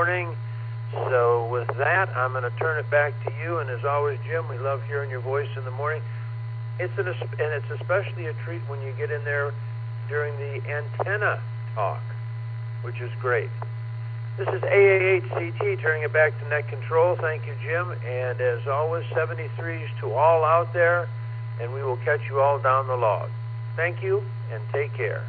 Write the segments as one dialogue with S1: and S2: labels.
S1: morning. So with that, I'm going to turn it back to you. And as always, Jim, we love hearing your voice in the morning. It's especially a treat when you get in there during the antenna talk, which is great. This is AA8CT, turning it back to net control. Thank you, Jim. And as always, 73s to all out there, and we will catch you all down the log. Thank you, and take care.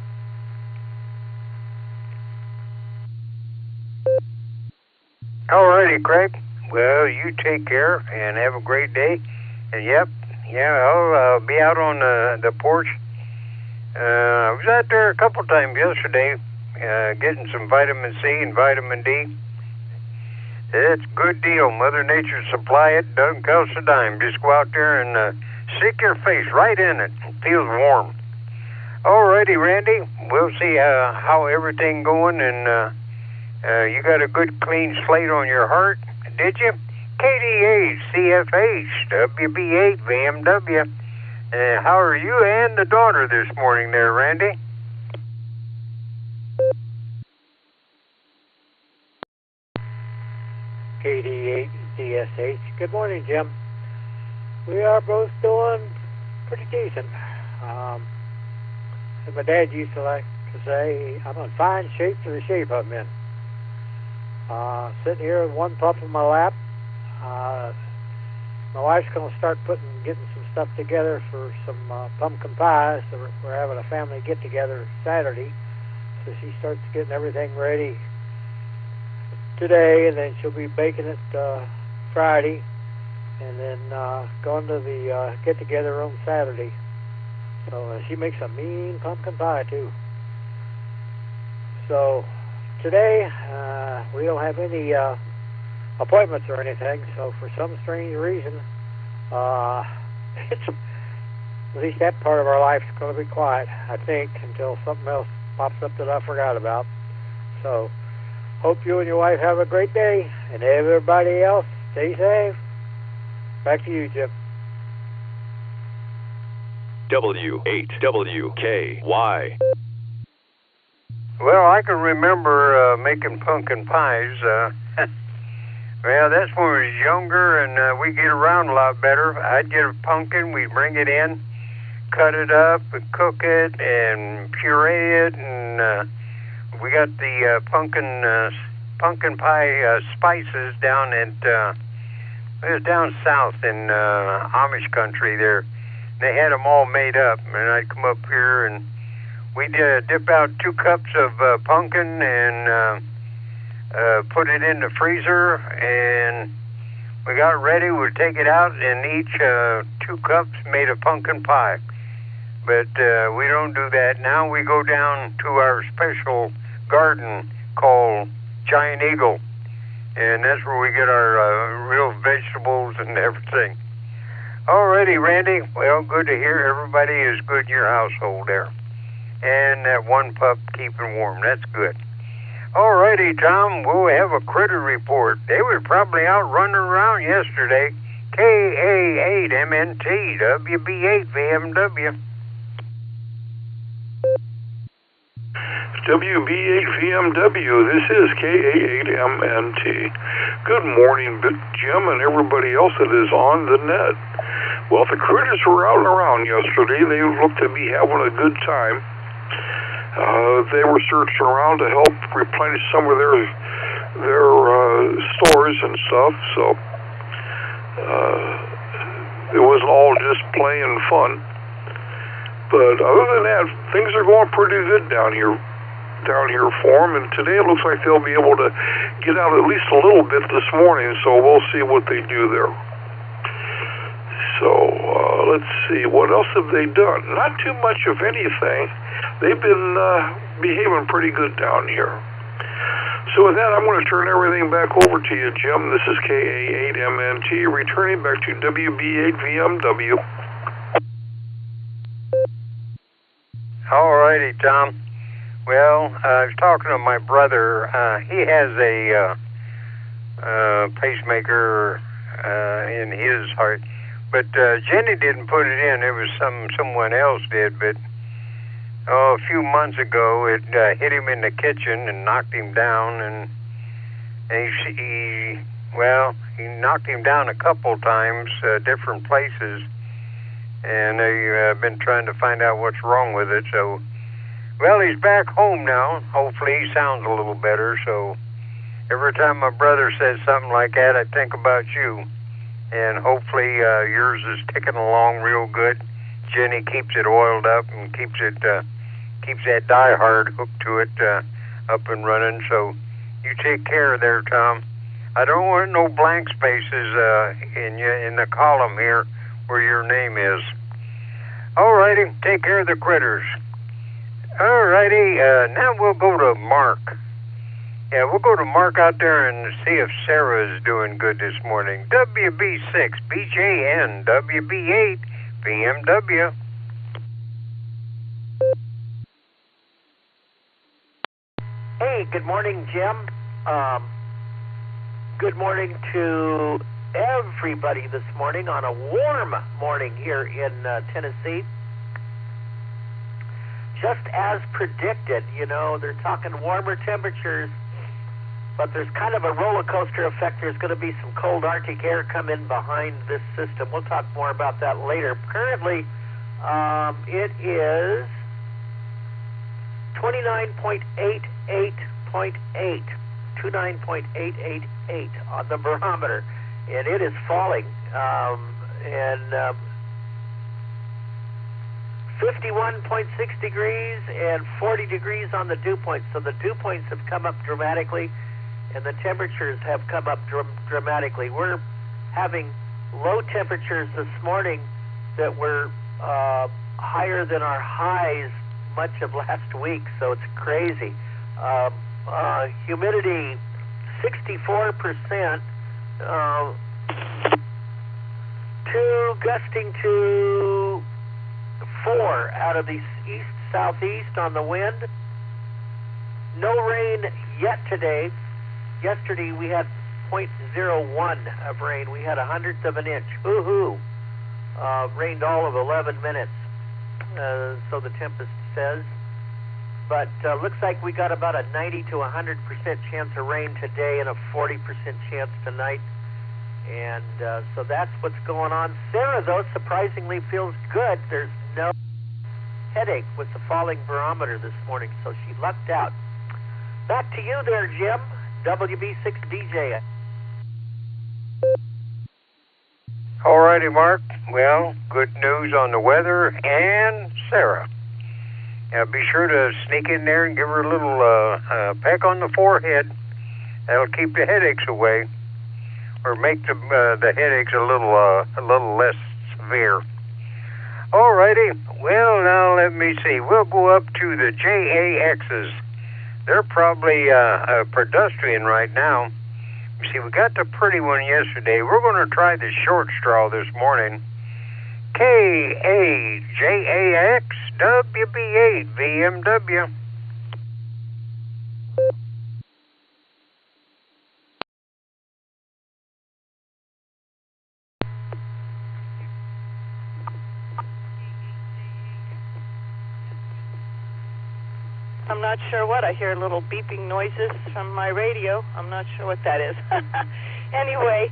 S2: All righty, Craig. Well, you take care and have a great day. And I'll be out on the porch. I was out there a couple times yesterday, getting some vitamin C and vitamin D. It's a good deal. Mother Nature supply it. Doesn't cost a dime. Just go out there and stick your face right in it. It feels warm. All righty, Randy. We'll see how everything going. And you got a good clean slate on your heart, did you? KDH, CFH, WB8, VMW. How are you and the daughter this morning there, Randy?
S3: KD8 DSH. Good morning, Jim. We are both doing pretty decent. As my dad used to like to say, I'm in fine shape for the shape I'm in. Sitting here with one pup in my lap. My wife's going to start getting some stuff together for some pumpkin pies. So we're having a family get-together Saturday. So she starts getting everything ready today, and then she'll be baking it Friday, and then going to the get-together on Saturday. So she makes a mean pumpkin pie, too. So today, we don't have any appointments or anything, so for some strange reason, it's at least that part of our life is going to be quiet, I think, until something else pops up that I forgot about. So hope you and your wife have a great day, and everybody else, stay safe. Back to you, Jim.
S4: W8WKY.
S2: Well, I can remember making pumpkin pies. Well, that's when we was younger, and we get around a lot better. I'd get a pumpkin, we'd bring it in, cut it up, and cook it, and puree it, and we got the pumpkin pie spices down at it was down south in Amish country there. They had them all made up, and I'd come up here and we'd dip out 2 cups of pumpkin and put it in the freezer, and we got ready. We'd take it out, and each 2 cups made a pumpkin pie. But we don't do that now. We go down to our special garden called Giant Eagle, and that's where we get our real vegetables and everything. Alrighty, Randy. Well, good to hear everybody is good in your household there. And that one pup keeping warm. That's good. Alrighty, Tom. We'll have a critter report. They were probably out running around yesterday. KA8MNT, WB8 VMW.
S5: WB8 VMW, this is KA8MNT. Good morning, Jim, and everybody else that is on the net. Well, the critters were out and around yesterday. They looked to be having a good time. They were searching around to help replenish some of their stores and stuff, so it wasn't all just play and fun. But other than that, things are going pretty good down here for them, and today it looks like they'll be able to get out at least a little bit this morning, so we'll see what they do there. So let's see, what else have they done? Not too much of anything. They've been behaving pretty good down here. So with that, I'm going to turn everything back over to you, Jim. This is KA8MNT, returning back to WB8VMW.
S2: All righty, Tom. Well, I was talking to my brother. He has a pacemaker in his heart. But Jenny didn't put it in. It was someone else did. But a few months ago, it hit him in the kitchen and knocked him down. And And he knocked him down a couple times, different places, and they've been trying to find out what's wrong with it. So, well, he's back home now. Hopefully he sounds a little better. So every time my brother says something like that, I think about you. And hopefully yours is ticking along real good. Jenny keeps it oiled up and keeps that die-hard hooked to it up and running. So you take care there, Tom. I don't want no blank spaces in the column here where your name is. All righty, take care of the critters. All righty, now we'll go to Mark. Yeah, we'll go to Mark out there and see if Sarah is doing good this morning. WB6, BJN, WB8, BMW.
S4: Hey, good morning, Jim. Good morning to everybody this morning on a warm morning here in Tennessee. Just as predicted, they're talking warmer temperatures, but there's kind of a roller coaster effect. There's going to be some cold Arctic air come in behind this system. We'll talk more about that later. Currently, it is 29.88.8. 29.888 on the barometer, and it is falling. 51.6 degrees and 40 degrees on the dew points. So the dew points have come up dramatically, and the temperatures have come up dramatically. We're having low temperatures this morning that were higher than our highs much of last week, so it's crazy. Humidity 64%, gusting to 4 out of the east-southeast on the wind. No rain yet today. Yesterday we had 0.01 of rain. We had 1/100 of an inch. Woohoo! Rained all of 11 minutes, so the Tempest says. But looks like we got about a 90 to 100% chance of rain today and a 40% chance tonight. And so that's what's going on. Sarah, though, surprisingly feels good. There's no headache with the falling barometer this morning, so she lucked out. Back to you there, Jim. WB6DJ.
S2: All righty, Mark. Well, good news on the weather and Sarah. Be sure to sneak in there and give her a little peck on the forehead. That'll keep the headaches away, or make the headaches a little less severe. All righty. Well, now let me see. We'll go up to the JAXs. They're probably a pedestrian right now. You see, we got the pretty one yesterday. We're going to try the short straw this morning. KAJAX WB8 BMW.
S6: I'm not sure what. I hear little beeping noises from my radio. I'm not sure what that is. Anyway,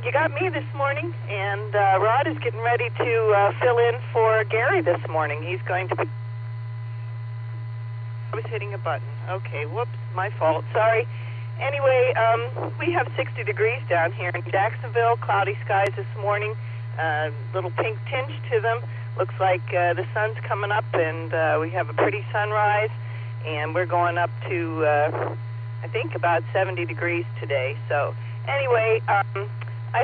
S6: you got me this morning, and Rod is getting ready to fill in for Gary this morning. He's going to be... I was hitting a button. Okay, whoops, my fault. Sorry. Anyway, we have 60 degrees down here in Jacksonville. Cloudy skies this morning. Little pink tinge to them. Looks like the sun's coming up, and we have a pretty sunrise, and we're going up to, I think, about 70 degrees today. So, anyway, I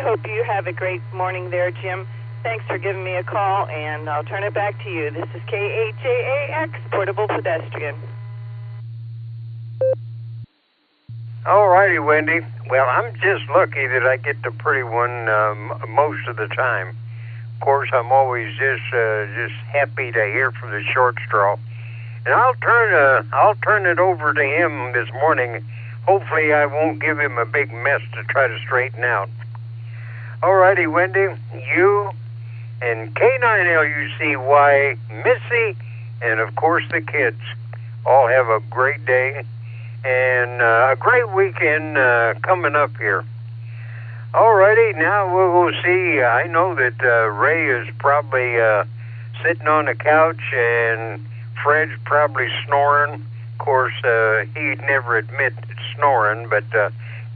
S6: hope you have a great morning there, Jim. Thanks for giving me a call, and I'll turn it back to you. This is KAJAX, Portable Pedestrian.
S2: All righty, Wendy. Well, I'm just lucky that I get the pretty one most of the time. Of course, I'm always just happy to hear from the short straw, and I'll turn it over to him this morning. Hopefully, I won't give him a big mess to try to straighten out. All righty, Wendy, you and K9LUCY, Missy, and of course the kids all have a great day, and a great weekend coming up here. Alrighty, now we'll see. I know that Ray is probably sitting on the couch, and Fred's probably snoring. Of course, he'd never admit snoring, but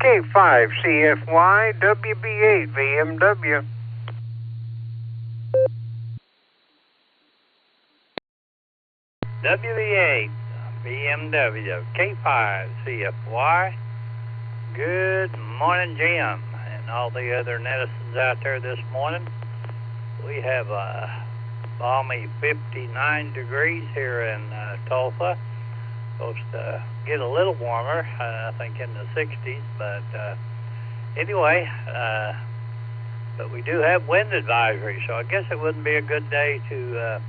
S2: K5 CFY WB8 VMW.
S7: WB8 BMW K5 CFY. Good morning, Jim, and all the other netizens out there this morning. We have a balmy 59 degrees here in Tulsa. Supposed to get a little warmer, I think in the 60s, but anyway, but we do have wind advisory, so I guess it wouldn't be a good day to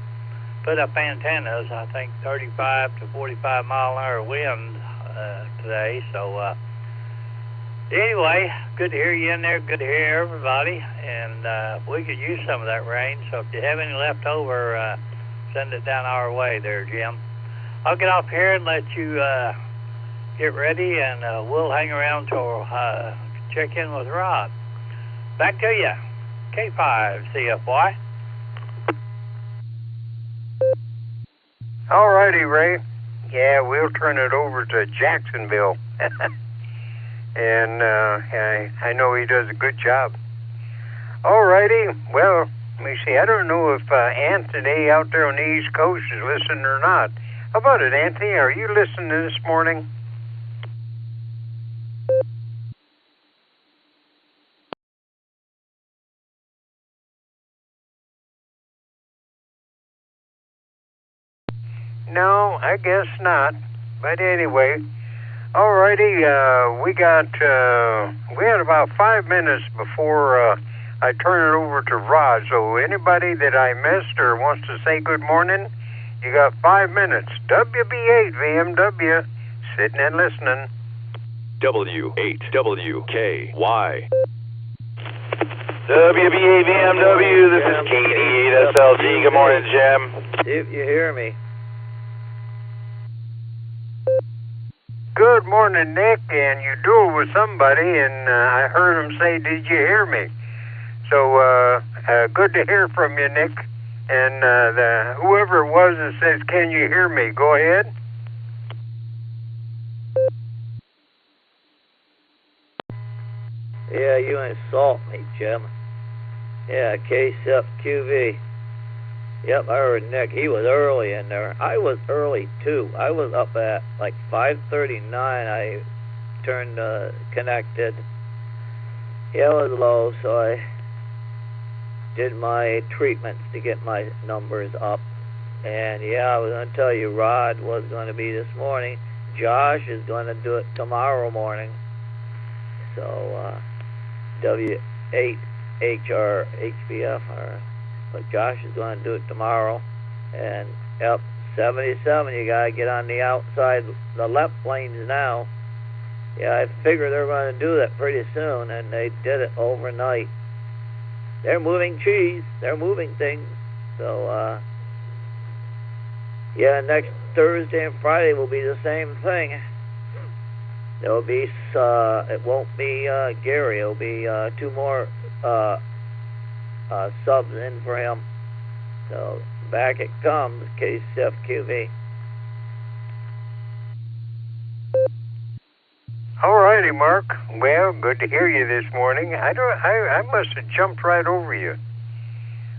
S7: put up antennas. I think 35 to 45 mile an hour wind today, so anyway, good to hear you in there, good to hear everybody, and we could use some of that rain, so if you have any left over, send it down our way there, Jim. I'll get off here and let you get ready, and we'll hang around till check in with Rod. Back to you, K5 CFY.
S2: Alrighty, Ray. Yeah, we'll turn it over to Jacksonville. And I know he does a good job. Alrighty, well, let me see. I don't know if Anthony out there on the East Coast is listening or not. How about it, Anthony? Are you listening this morning? No, I guess not. But anyway, alrighty, we had about 5 minutes before I turn it over to Rod. So anybody that I missed or wants to say good morning, you got 5 minutes. WB8 VMW, sitting and listening.
S8: W8WKY. WB8 VMW, this is K8 SLG. Good morning, Jim.
S4: If you hear me.
S2: Good morning, Nick, and you do it with somebody, and I heard him say, did you hear me? So, good to hear from you, Nick. And whoever it was that says, can you hear me? Go ahead.
S4: Yeah, you insult me, Jim. Yeah, KSFQV. Yep, I heard Nick. He was early in there. I was early, too. I was up at like 5:39. I turned connected. Yeah, it was low, so I did my treatments to get my numbers up. And yeah, I was going to tell you, Rod was going to be this morning. Josh is going to do it tomorrow morning. So, W8HR-HBF, but Josh is going to do it tomorrow. And, yep, 77, you got to get on the outside, the left lanes now. Yeah, I figure they're going to do that pretty soon, and they did it overnight. They're moving cheese. They're moving things. So, yeah, next Thursday and Friday will be the same thing. There'll be, it won't be Gary. It'll be 2 more subs in for him. So, back it comes, KSFQV.
S2: Alrighty, Mark. Well, good to hear you this morning. I must have jumped right over you.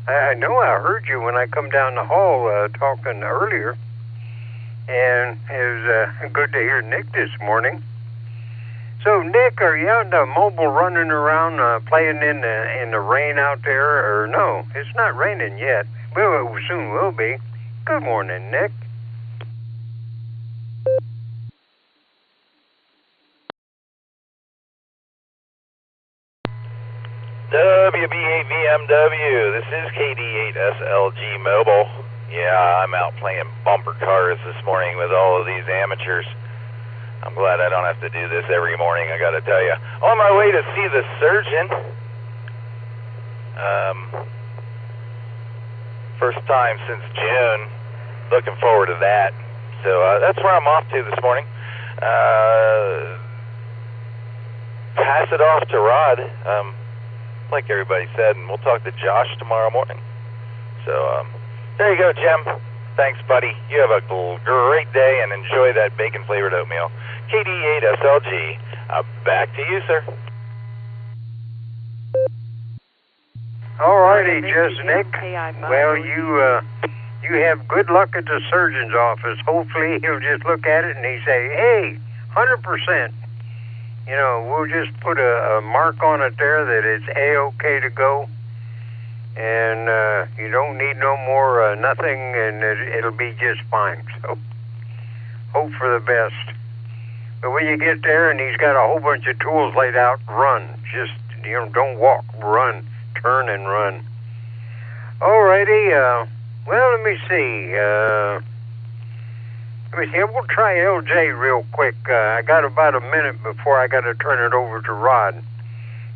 S2: I know I heard you when I come down the hall talking earlier, and it was good to hear Nick this morning. So, Nick, are you out in the mobile running around playing in the rain out there, or no? It's not raining yet. Well, it soon will be. Good morning, Nick.
S8: WB8 VMW, this is KD8 SLG Mobile. Yeah, I'm out playing bumper cars this morning with all of these amateurs. I'm glad I don't have to do this every morning, I gotta tell you. On my way to see the surgeon. First time since June. Looking forward to that. So that's where I'm off to this morning. Pass it off to Rod, like everybody said, and we'll talk to Josh tomorrow morning. So, there you go, Jim. Thanks, buddy. You have a great day and enjoy that bacon-flavored oatmeal. KD8 SLG, back to you, sir.
S2: All righty, just Nick. Well, you have good luck at the surgeon's office. Hopefully he'll just look at it and he say, hey, 100%. You know, we'll just put a mark on it there that it's A-OK to go. And you don't need no more nothing, and it'll be just fine. So hope for the best. But when you get there and he's got a whole bunch of tools laid out, run. Just, you know, don't walk, run. Turn and run. Alrighty, well, let me see. We'll try LJ real quick. I got about a minute before I got to turn it over to Rod.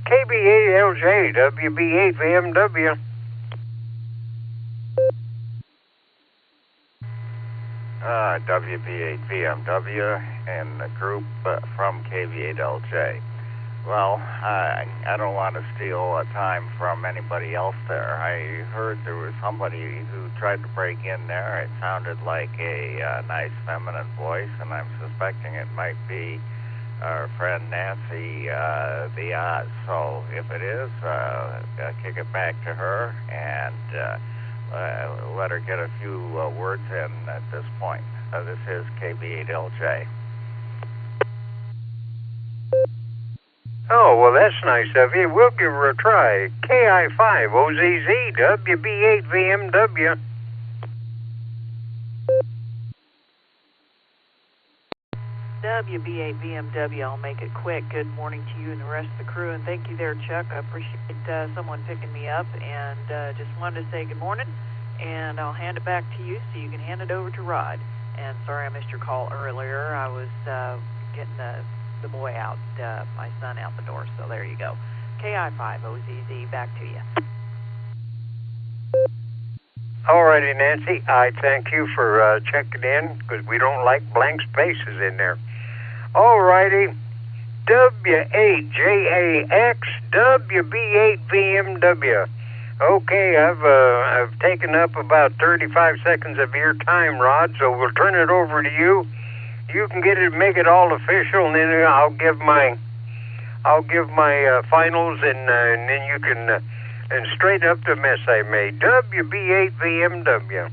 S2: KB8LJ, WB8 VMW.
S9: WB8 VMW and the group from KV8LJ. Well, I don't want to steal time from anybody else there. I heard there was somebody who tried to break in there. It sounded like a nice feminine voice, and I'm suspecting it might be our friend Nancy the Oz. So if it is, kick it back to her and let her get a few words in at this point. This is KB8LJ.
S2: Oh, well, that's nice of you. We'll give her a try. KI5OZZ, WB8 VMW.
S10: WB8 VMW, I'll make it quick. Good morning to you and the rest of the crew, and thank you there, Chuck. I appreciate someone picking me up, and just wanted to say good morning, and I'll hand it back to you so you can hand it over to Rod. And sorry I missed your call earlier. I was getting the boy out, my son out the door, so there you go. KI5OZZ, back to you.
S2: All righty, Nancy. I thank you for checking in, because we don't like blank spaces in there. All righty. W8JAX, WB8 VMW. Okay, I've taken up about 35 seconds of your time, Rod, so we'll turn it over to you. You can make it all official, and then I'll give my finals, and then you can and straighten up the mess I made. WB8 VMW.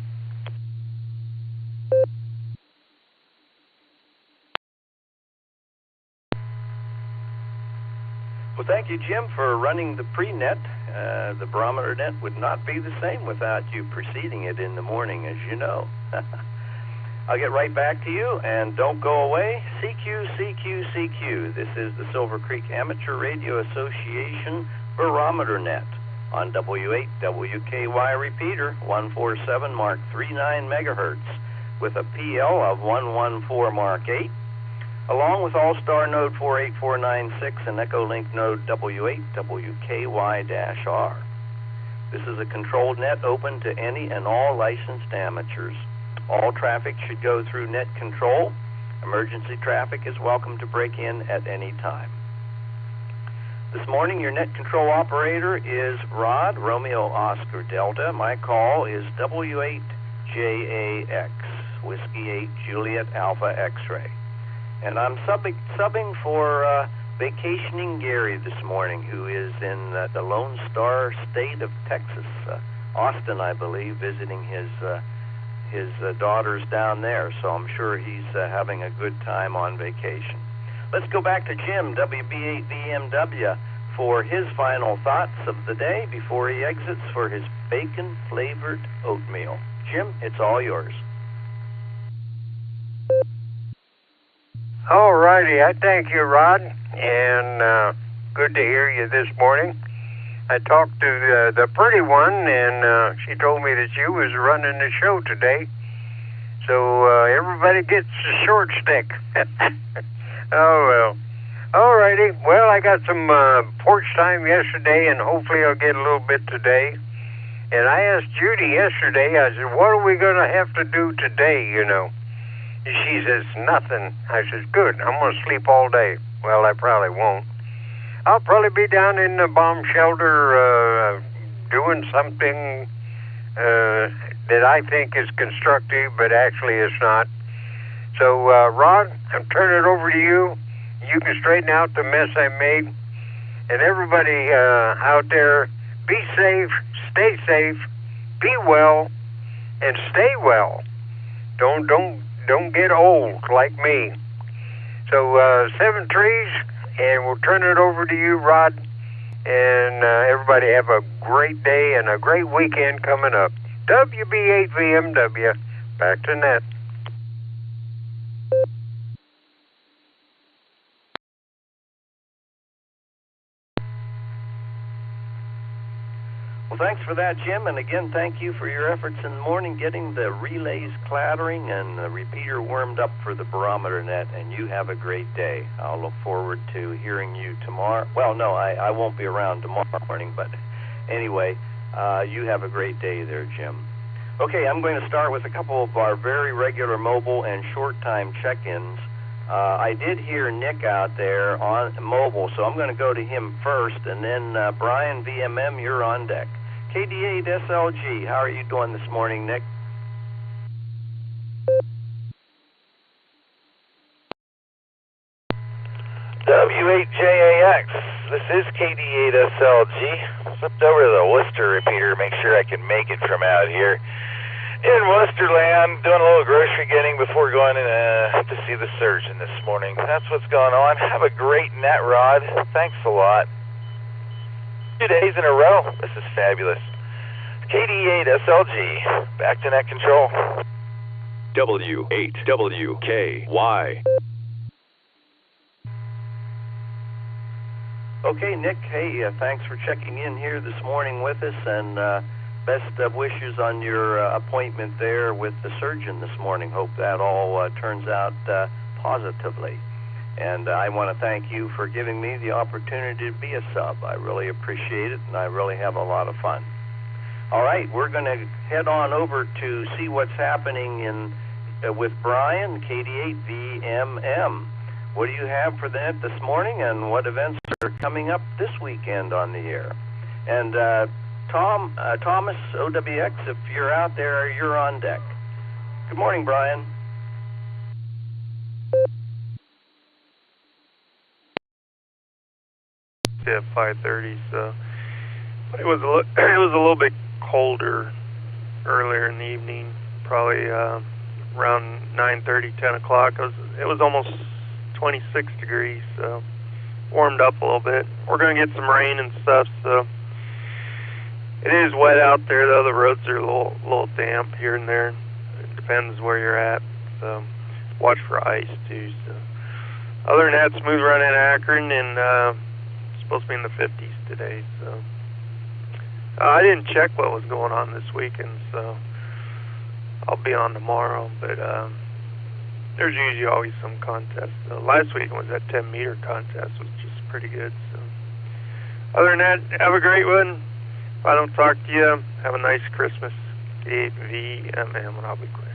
S11: Well, thank you, Jim, for running the pre-net. The Barometer Net would not be the same without you preceding it in the morning, as you know. I'll get right back to you, and don't go away. CQ, CQ, CQ. This is the Silvercreek Amateur Radio Association Barometer Net on W8 WKY repeater 147 Mark 39 megahertz with a PL of 114 Mark 8, along with Allstar Node 48496 and EchoLink Node W8 WKY-R. This is a controlled net open to any and all licensed amateurs. All traffic should go through net control. Emergency traffic is welcome to break in at any time. This morning, your net control operator is Rod, Romeo Oscar Delta. My call is W8JAX, Whiskey 8 Juliet Alpha X-Ray. And I'm subbing for vacationing Gary this morning, who is in the Lone Star state of Texas, Austin, I believe, visiting his daughters down there. So I'm sure he's having a good time on vacation. Let's go back to Jim, WB8 VMW, for his final thoughts of the day before he exits for his bacon-flavored oatmeal. Jim, it's all yours.
S2: All righty. I thank you, Rod, and good to hear you this morning. I talked to the pretty one, and she told me that you was running the show today. So everybody gets a short stick. Oh, well. All righty. Well, I got some porch time yesterday, and hopefully I'll get a little bit today. And I asked Judy yesterday, I said, what are we going to have to do today, you know? She says, nothing. I says, good, I'm going to sleep all day. Well, I probably won't. I'll probably be down in the bomb shelter doing something that I think is constructive, but actually it's not. So, Rod, I'm turning it over to you. You can straighten out the mess I made. And everybody out there, be safe, stay safe, be well, and stay well. Don't get old like me. So 7 trees, and we'll turn it over to you, Rod. And everybody have a great day and a great weekend coming up. WB8VMW, back to net.
S11: Well, thanks for that, Jim, and again, thank you for your efforts in the morning getting the relays clattering and the repeater warmed up for the Barometer Net, and you have a great day. I'll look forward to hearing you tomorrow. Well, no, I won't be around tomorrow morning, but anyway, you have a great day there, Jim. Okay, I'm going to start with a couple of our very regular mobile and short-time check-ins. I did hear Nick out there on mobile, so I'm going to go to him first, and then Brian VMM, you're on deck. KD8 SLG, how are you doing this morning, Nick?
S8: W8JAX, this is KD8 SLG. Slipped over to the Worcester repeater, make sure I can make it from out here. In Worcesterland, doing a little grocery getting before going to see the surgeon this morning. That's what's going on. Have a great net, Rod. Thanks a lot. 2 days in a row. This is fabulous. KD8 SLG, back to net control.
S12: W8WKY.
S11: Okay, Nick, hey, thanks for checking in here this morning with us, and best of wishes on your appointment there with the surgeon this morning. Hope that all turns out positively. And I want to thank you for giving me the opportunity to be a sub. I really appreciate it, and I really have a lot of fun. All right, we're going to head on over to see what's happening in with Brian, KD8VMM. What do you have for the net this morning, and what events are coming up this weekend on the air? And Thomas, OWX, if you're out there, you're on deck. Good morning, Brian.
S13: Yeah, 5:30. So it was a little bit colder earlier in the evening, probably around 9:30, 10 o'clock. It was almost 26 degrees, so warmed up a little bit. We're going to get some rain and stuff, so it is wet out there, though. The roads are a little damp here and there. It depends where you're at, so watch for ice, too. So other than that, smooth run in Akron, and supposed to be in the 50s today, so I didn't check what was going on this weekend, so I'll be on tomorrow, but there's usually always some contest. Last weekend was that 10-meter contest, which is pretty good. So other than that, have a great one. If I don't talk to you, have a nice Christmas. KVMM, and I'll be quick.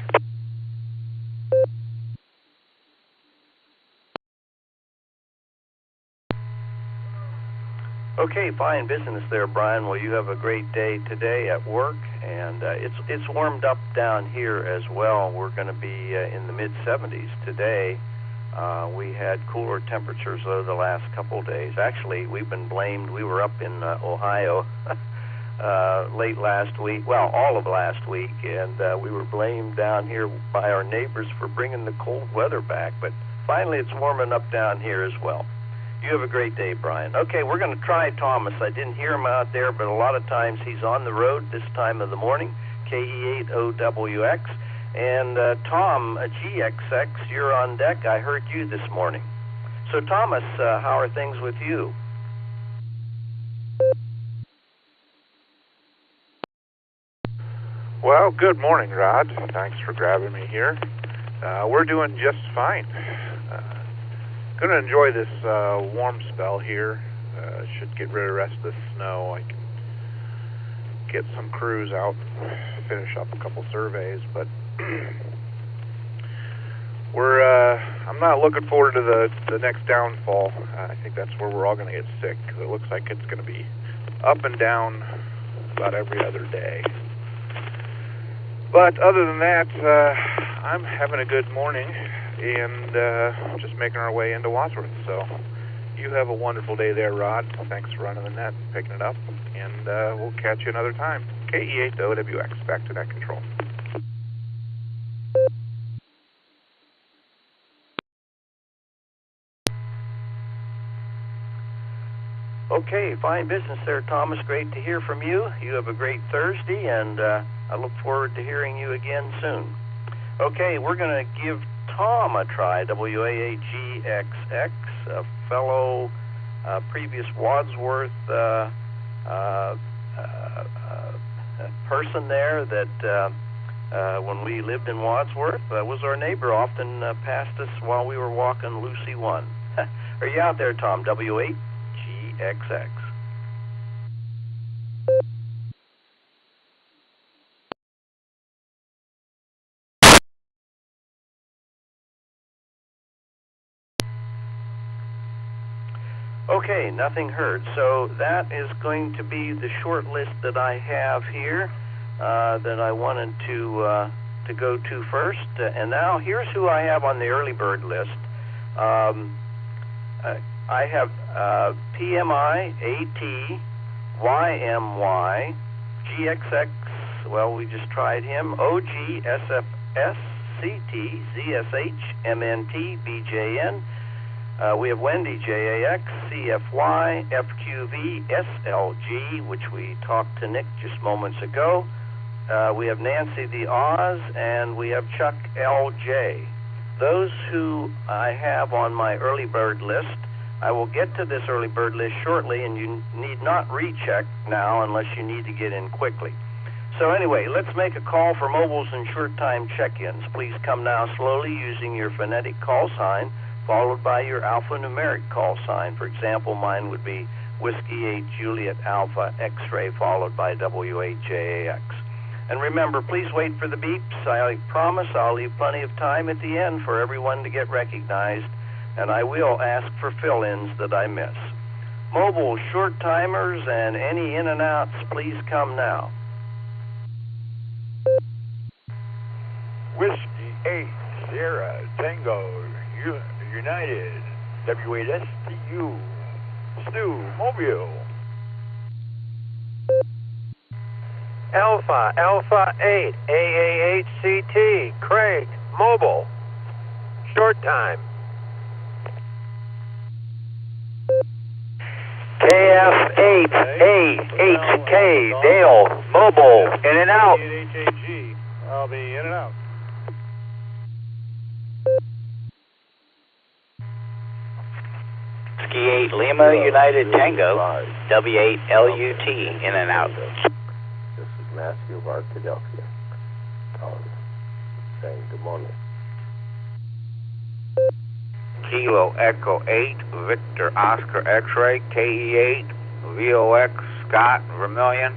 S11: Okay, fine business there, Brian. Well, you have a great day today at work, and it's warmed up down here as well. We're going to be in the mid-70s today. We had cooler temperatures over the last couple days. Actually, we've been blamed. We were up in Ohio late last week, well, all of last week, and we were blamed down here by our neighbors for bringing the cold weather back. But finally, it's warming up down here as well. You have a great day, Brian. Okay, we're going to try Thomas. I didn't hear him out there, but a lot of times he's on the road this time of the morning, KE8OWX. And Tom, GXX, you're on deck. I heard you this morning. So, Thomas, how are things with you?
S14: Well, good morning, Rod. Thanks for grabbing me here. We're doing just fine. Going to enjoy this warm spell here. Should get rid of the rest of the snow. I can get some crews out and finish up a couple surveys. But I'm not looking forward to the next downfall. I think that's where we're all going to get sick, because it looks like it's going to be up and down about every other day. But other than that, I'm having a good morning and just making our way into Wadsworth. So you have a wonderful day there, Rod. Thanks for running the net and picking it up, and we'll catch you another time. KE8 to OWX, back to net control.
S11: Okay, fine business there, Thomas. Great to hear from you. You have a great Thursday, and I look forward to hearing you again soon. Okay, we're going to give Tom a try, WAAGXX, a fellow previous Wadsworth person there that when we lived in Wadsworth was our neighbor, often passed us while we were walking Lucy 1. Are you out there, Tom? W8GXX. Okay, nothing heard. So that is going to be the short list that I have here that I wanted to go to first. And now here's who I have on the early bird list. I have PMI, AT, YMY, GXX, well, we just tried him, OG, SFS, CT, ZSH, MNT, BJN. We have Wendy, JAX, CFY, FQV, SLG, which we talked to Nick just moments ago. We have Nancy the Oz, and we have Chuck LJ. Those who I have on my early bird list, I will get to this early bird list shortly, and you need not recheck now unless you need to get in quickly. So anyway, let's make a call for mobiles and short-time check-ins. Please come now slowly using your phonetic call sign, followed by your alphanumeric call sign. For example, mine would be Whiskey 8 Juliet Alpha X-ray followed by W8JAX. And remember, please wait for the beeps. I promise I'll leave plenty of time at the end for everyone to get recognized, and I will ask for fill-ins that I miss. Mobile short timers and any in and outs, please come now.
S15: Whiskey 8 Sierra Tango United W8STU Stu Mobile.
S1: Alpha 8 AAHCT Craig Mobile short time. KF8AHK Dale Mobile in and out.
S15: I'll be in and out.
S16: Whiskey 8 Lima United Tango W8LUT in and out.
S17: This is Matthew of Arkadelphia saying good morning.
S16: Kilo Echo 8 Victor Oscar X-Ray KE8 VOX Scott Vermilion,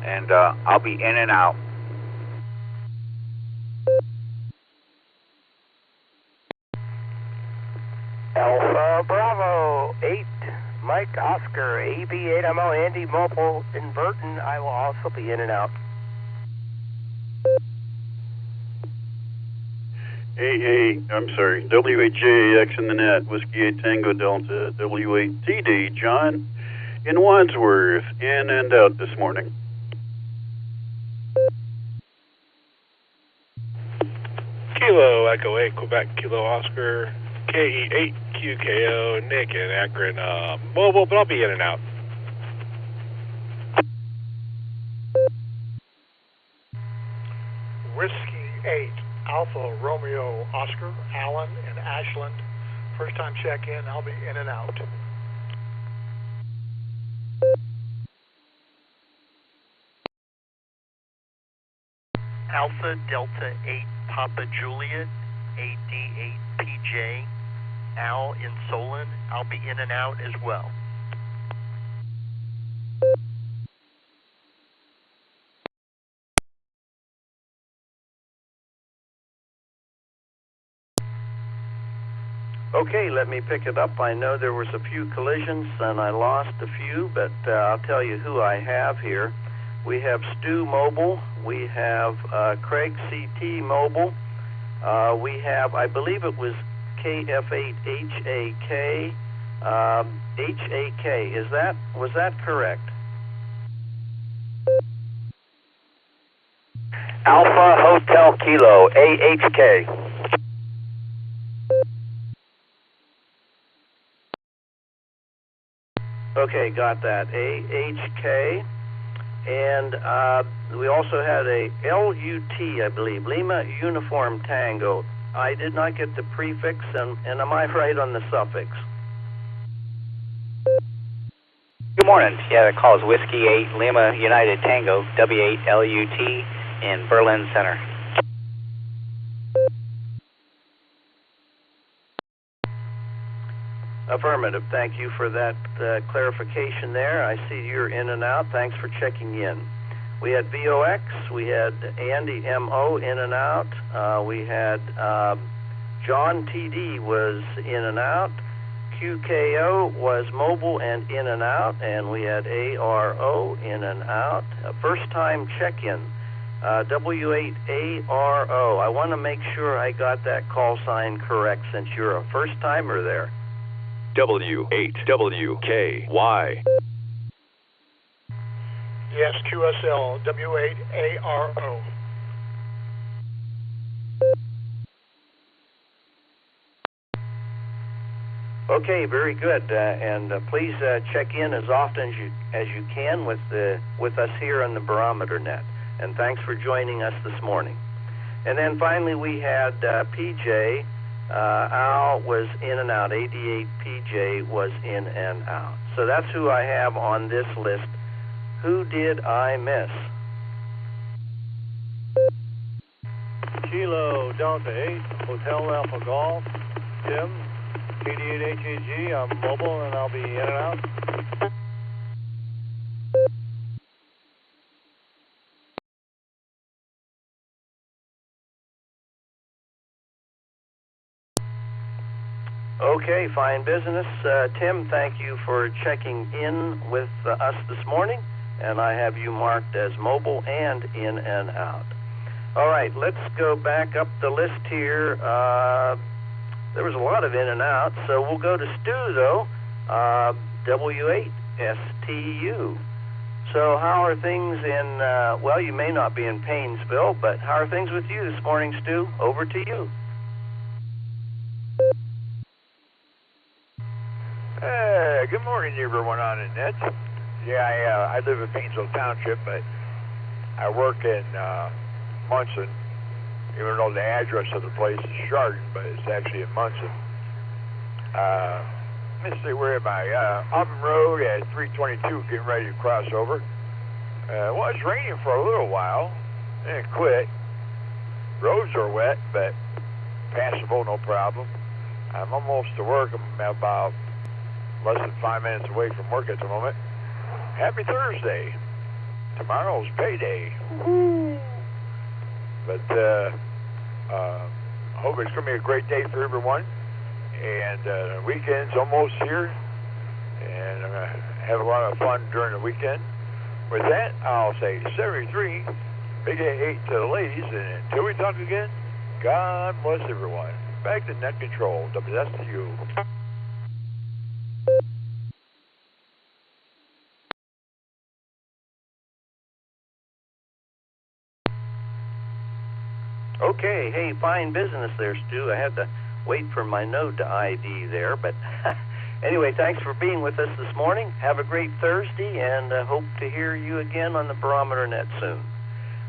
S16: and I'll be in and out.
S18: Alpha Bravo 8 Mike Oscar AB8MO Andy Mobile in Burton. I will also be in and out.
S19: W8JAX in the net, Whiskey 8 Tango Delta, W8TD, John in Wadsworth, in and out this morning.
S20: Kilo Echo 8 Quebec Kilo Oscar KE8 QKO Nick in Akron mobile, but I'll be in and out.
S21: Whiskey 8 Alpha Romeo Oscar Allen in Ashland. First time check in, I'll be in and out.
S22: Alpha Delta 8 Papa Juliet AD8PJ Al in Solon. I'll be in and out as well.
S11: Okay, let me pick it up. I know there was a few collisions and I lost a few, but I'll tell you who I have here. We have Stu Mobile. We have Craig CT Mobile. We have, I believe it was KF8HAK. HAK. Was that correct?
S4: Alpha Hotel Kilo, AHK.
S11: Okay, got that. AHK. And we also had a LUT, I believe, Lima Uniform Tango. I did not get the prefix, and am I right on the suffix?
S3: Good morning. Yeah, the call is Whiskey 8 Lima United Tango, W8 LUT in Berlin Center.
S11: Affirmative. Thank you for that clarification there. I see you're in and out. Thanks for checking in. We had VOX. We had Andy MO in and out. We had John TD was in and out. QKO was mobile and in and out. And we had ARO in and out. First-time check-in. W8ARO. I want to make sure I got that call sign correct since you're a first-timer there.
S12: W8WKY.
S21: Yes, QSL, W8ARO.
S11: Okay, very good. And please check in as often as you can with us here on the Barometer Net. And thanks for joining us this morning. And then finally we had PJ. Al was in and out. 88PJ was in and out. So that's who I have on this list. Who did I miss?
S15: Kilo Delta 8, Hotel Alpha Golf, Jim, KD8HAG. I'm mobile and I'll be in and out.
S11: Okay, fine business. Tim, thank you for checking in with us this morning, and I have you marked as mobile and in and out. All right, let's go back up the list here. There was a lot of in and out, so we'll go to Stu, though, W8STU. So how are things in, well, you may not be in Paynesville, but how are things with you this morning, Stu? Over to you.
S15: Good morning, everyone on the net. Yeah, I live in Paynesville Township, but I work in Munson, even though the address of the place is Chardon, but it's actually in Munson. Let me see, where am I? Auburn Road at 322, getting ready to cross over. Well, it's raining for a little while, and it quit. Roads are wet, but passable, no problem. I'm almost to work. I'm about less than 5 minutes away from work at the moment. Happy Thursday. Tomorrow's payday. Woo-hoo. But I hope it's going to be a great day for everyone. And the weekend's almost here. And I'm going to have a lot of fun during the weekend. With that, I'll say 73, big 8 to the ladies. And until we talk again, God bless everyone. Back to net control. WSTU.
S11: Okay, hey, fine business there, Stu. I had to wait for my node to ID there, but anyway, thanks for being with us this morning. Have a great Thursday, and hope to hear you again on the Barometer Net soon.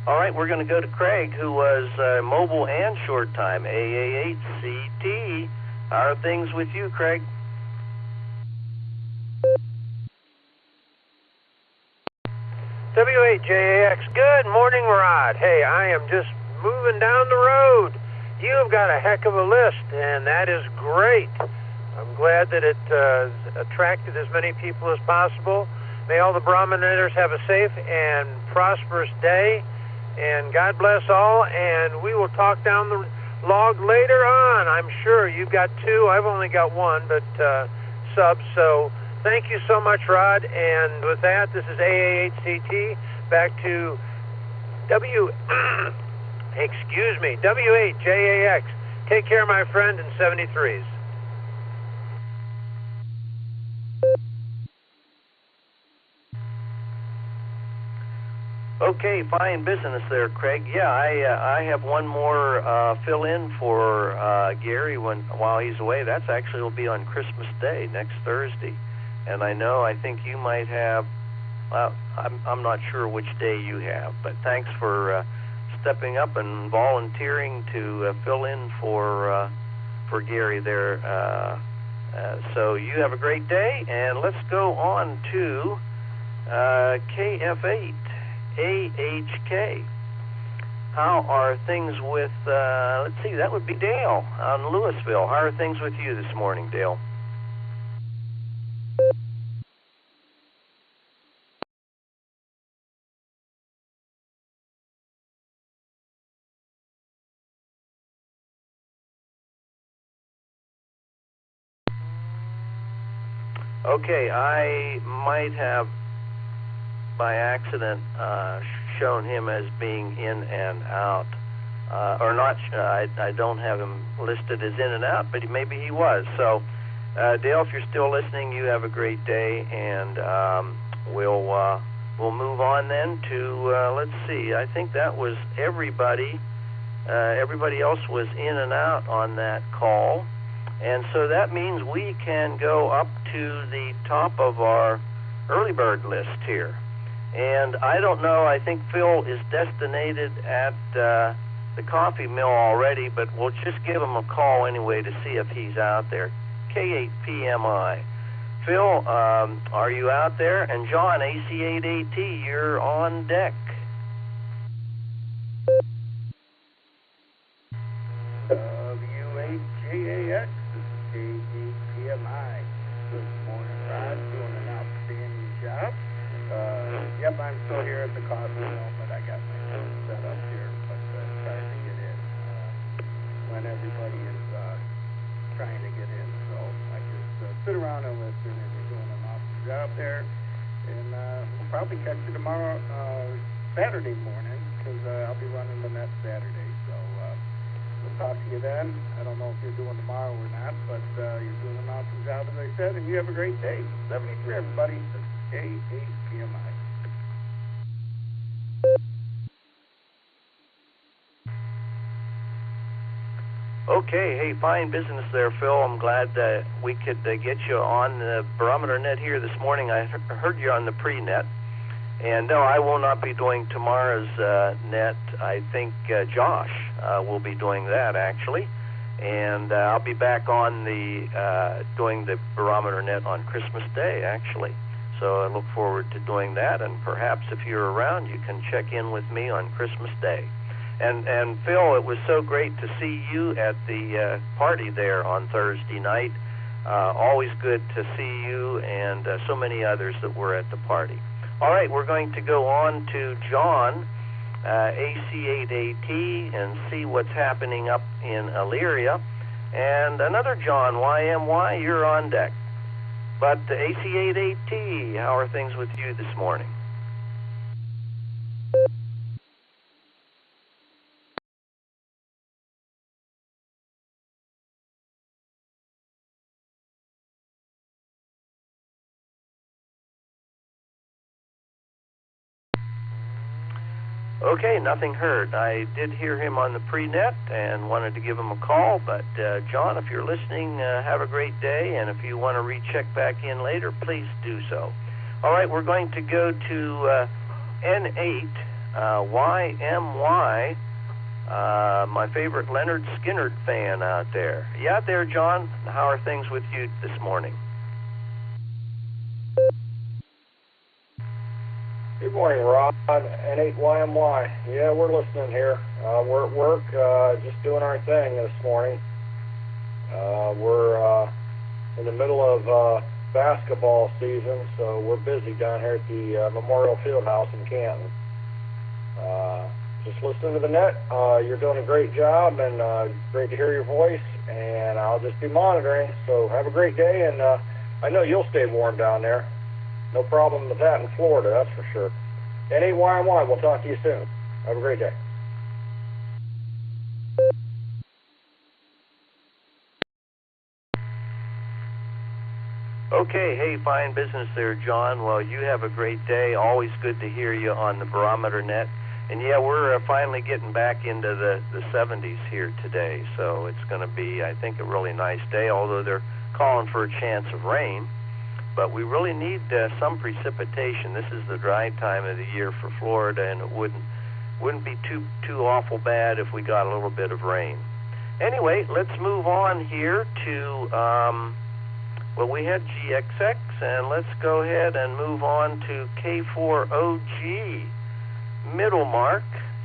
S11: All right, we're going to go to Craig, who was mobile and short time, AA8CT. How are things with you, Craig?
S1: W8JAX, good morning, Rod. Hey, I am just moving down the road. You've got a heck of a list, and that is great. I'm glad that it attracted as many people as possible. May all the Barometers have a safe and prosperous day, and God bless all, and we will talk down the log later on. I'm sure you've got 2. I've only got 1, but subs. So thank you so much, Rod. And with that, this is AA8CT back to W8JAX. Take care, my friend, in 73s.
S11: Okay, fine business there, Craig. Yeah, I have one more fill-in for Gary while he's away. That's actually will be on Christmas Day, next Thursday. And I think you might have, I'm not sure which day you have, but thanks for stepping up and volunteering to fill in for Gary there. So you have a great day, and let's go on to KF8. AHK. How are things with, let's see, that would be Dale on Louisville. How are things with you this morning, Dale? Okay, I might have by accident shown him as being in and out, or not. I don't have him listed as in and out, but maybe he was. So, Dale, if you're still listening, you have a great day, and we'll move on then to let's see. I think that was everybody. Everybody else was in and out on that call, and so that means we can go up to the top of our early bird list here. And I don't know, I think Phil is destinated at the coffee mill already, but we'll just give him a call anyway to see if he's out there. K8PMI. Phil, are you out there? And John, AC8AT, you're on deck.
S9: W8JAX, K8PMI. Good morning, Rod. Doing an outstanding job. Yep, I'm still here at the coffee mill, but I got my phone set up here, but trying to get in when everybody is trying to get in. So I just sit around and listen, and you're doing an awesome job there. And we'll probably catch you tomorrow, Saturday morning, because I'll be running the net Saturday. So we'll talk to you then. I don't know if you're doing tomorrow or not, but you're doing an awesome job, as I said, and you have a great day. 73, everybody. This is K8PMI.
S11: Okay, hey, fine business there, Phil. I'm glad that we could get you on the Barometer Net here this morning. I heard you on the pre-net. And no, I will not be doing tomorrow's net. I think Josh will be doing that, actually. And I'll be back on the doing the Barometer Net on Christmas Day, actually. So I look forward to doing that. And perhaps if you're around, you can check in with me on Christmas Day. And Phil, it was so great to see you at the party there on Thursday night. Always good to see you and so many others that were at the party. All right, we're going to go on to John, AC8AT, and see what's happening up in Elyria. And another John, YMY, you're on deck. But AC8AT, how are things with you this morning? Okay, nothing heard. I did hear him on the pre-net and wanted to give him a call, but John, if you're listening, have a great day, and if you want to recheck back in later, please do so. All right, we're going to go to N8, YMY, my favorite Leonard Skinner fan out there. You out there, John? How are things with you this morning?
S5: Good morning, Rod, N8YMY. Yeah, we're listening here. We're at work, just doing our thing this morning. We're in the middle of basketball season, so we're busy down here at the Memorial Fieldhouse in Canton. just listening to the net. You're doing a great job, and great to hear your voice, and I'll just be monitoring. So have a great day, and I know you'll stay warm down there. No problem with that in Florida, that's for sure. N8YMY, we'll talk to you soon. Have a great day.
S11: Okay, hey, fine business there, John. Well, you have a great day. Always good to hear you on the Barometer Net. And yeah, we're finally getting back into the 70s here today, so it's going to be, I think, a really nice day, although they're calling for a chance of rain. But we really need some precipitation. This is the dry time of the year for Florida, and it wouldn't be too awful bad if we got a little bit of rain. Anyway, let's move on here to, well, we had GXX, and let's go ahead and move on to K4OG, Middle Mark,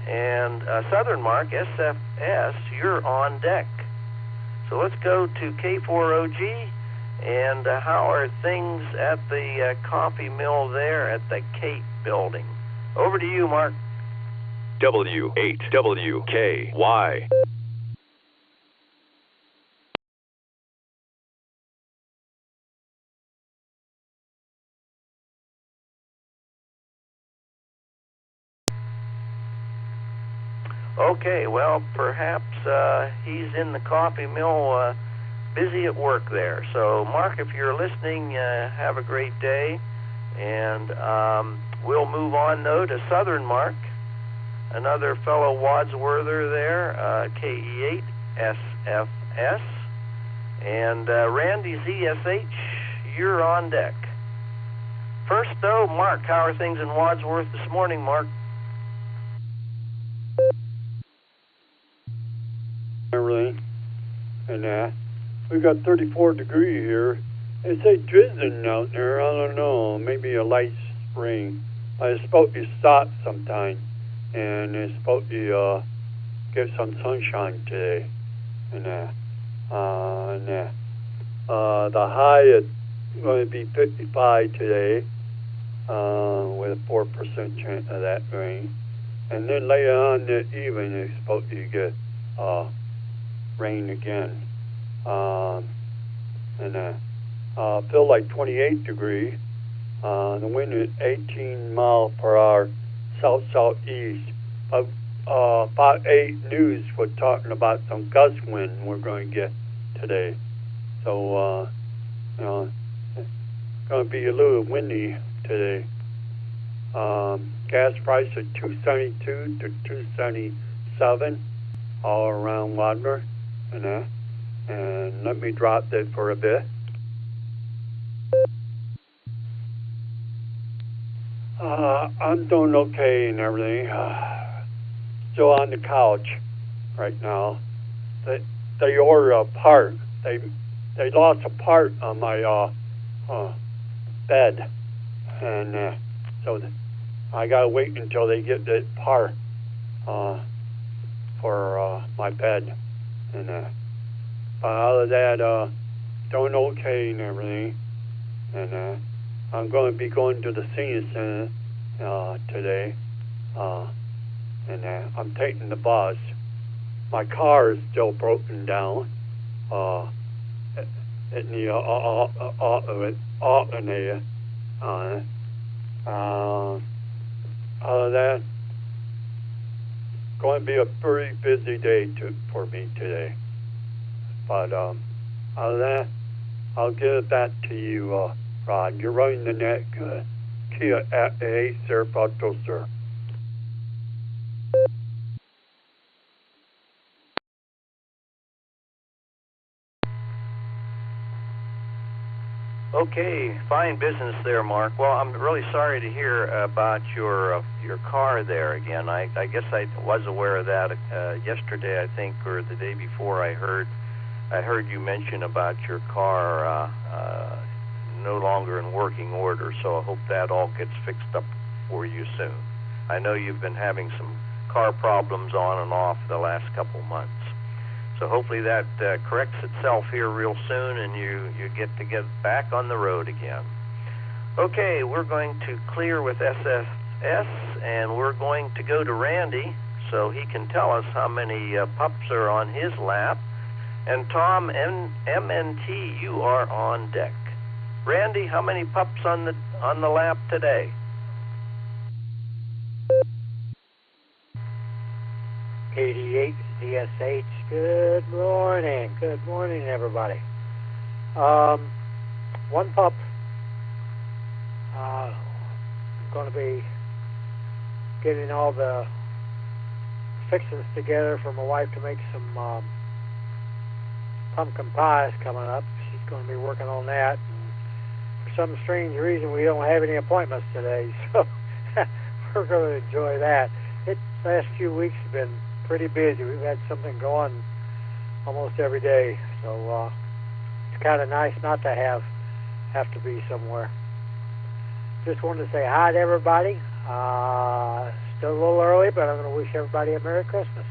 S11: and Southern Mark, SFS, you're on deck. So let's go to K4OG, and how are things at the coffee mill there at the Cape building? Over to you, Mark.
S12: W8WKY.
S11: Okay, well, perhaps he's in the coffee mill busy at work there. So, Mark, if you're listening, have a great day. And we'll move on, though, to Southern Mark, another fellow Wadsworther there, KE8 SFS. And Randy ZSH, you're on deck. First, though, Mark, how are things in Wadsworth this morning, Mark?
S6: Everything, and we got 34 degrees here. It's drizzling out there. I don't know, maybe a light spring. It's supposed to stop sometime, and it's supposed to get some sunshine today. And the high is going to be 55 today, with a 4% chance of that rain. And then later on this evening, it's supposed to get rain again. Feel like 28 degrees. The wind is 18 miles per hour, south-southeast. About 8 News were talking about some gust wind we're going to get today. So, it's going to be a little windy today. Gas price is $2.72 to $2.77 all around Wadmer. And let me drop that for a bit. I'm doing okay and everything. Still on the couch right now. They ordered a part. They lost a part on my bed, and so I gotta wait until they get that part for my bed. And other than that, doing okay and everything. And I'm going to be going to the senior center today. And I'm taking the bus. My car is still broken down. It needs alternator on it. Other than that, going to be a pretty busy day for me today. But other than that, I'll give it back to you, Rod. You're running the net good. Kia at A, sir, Pato, sir.
S11: Okay, fine business there, Mark. Well, I'm really sorry to hear about your car there again. I guess I was aware of that yesterday, I think, or the day before. I heard you mention about your car no longer in working order, so I hope that all gets fixed up for you soon. I know you've been having some car problems on and off the last couple months. So hopefully that corrects itself here real soon and you get to get back on the road again. Okay, we're going to clear with SFS and we're going to go to Randy. So so he can tell us how many pups are on his lap. And Tom, MNT, you are on deck. Randy, how many pups on the lap today?
S7: G8 ZSH. Good morning. Good morning, everybody. One pup. I'm going to be getting all the fixings together for my wife to make some pumpkin pies coming up. She's going to be working on that. For some strange reason, we don't have any appointments today, so we're going to enjoy that. The last few weeks have been pretty busy. We've had something going almost every day, so it's kind of nice not to have to be somewhere. Just wanted to say hi to everybody. Still a little early, but I'm going to wish everybody a Merry Christmas.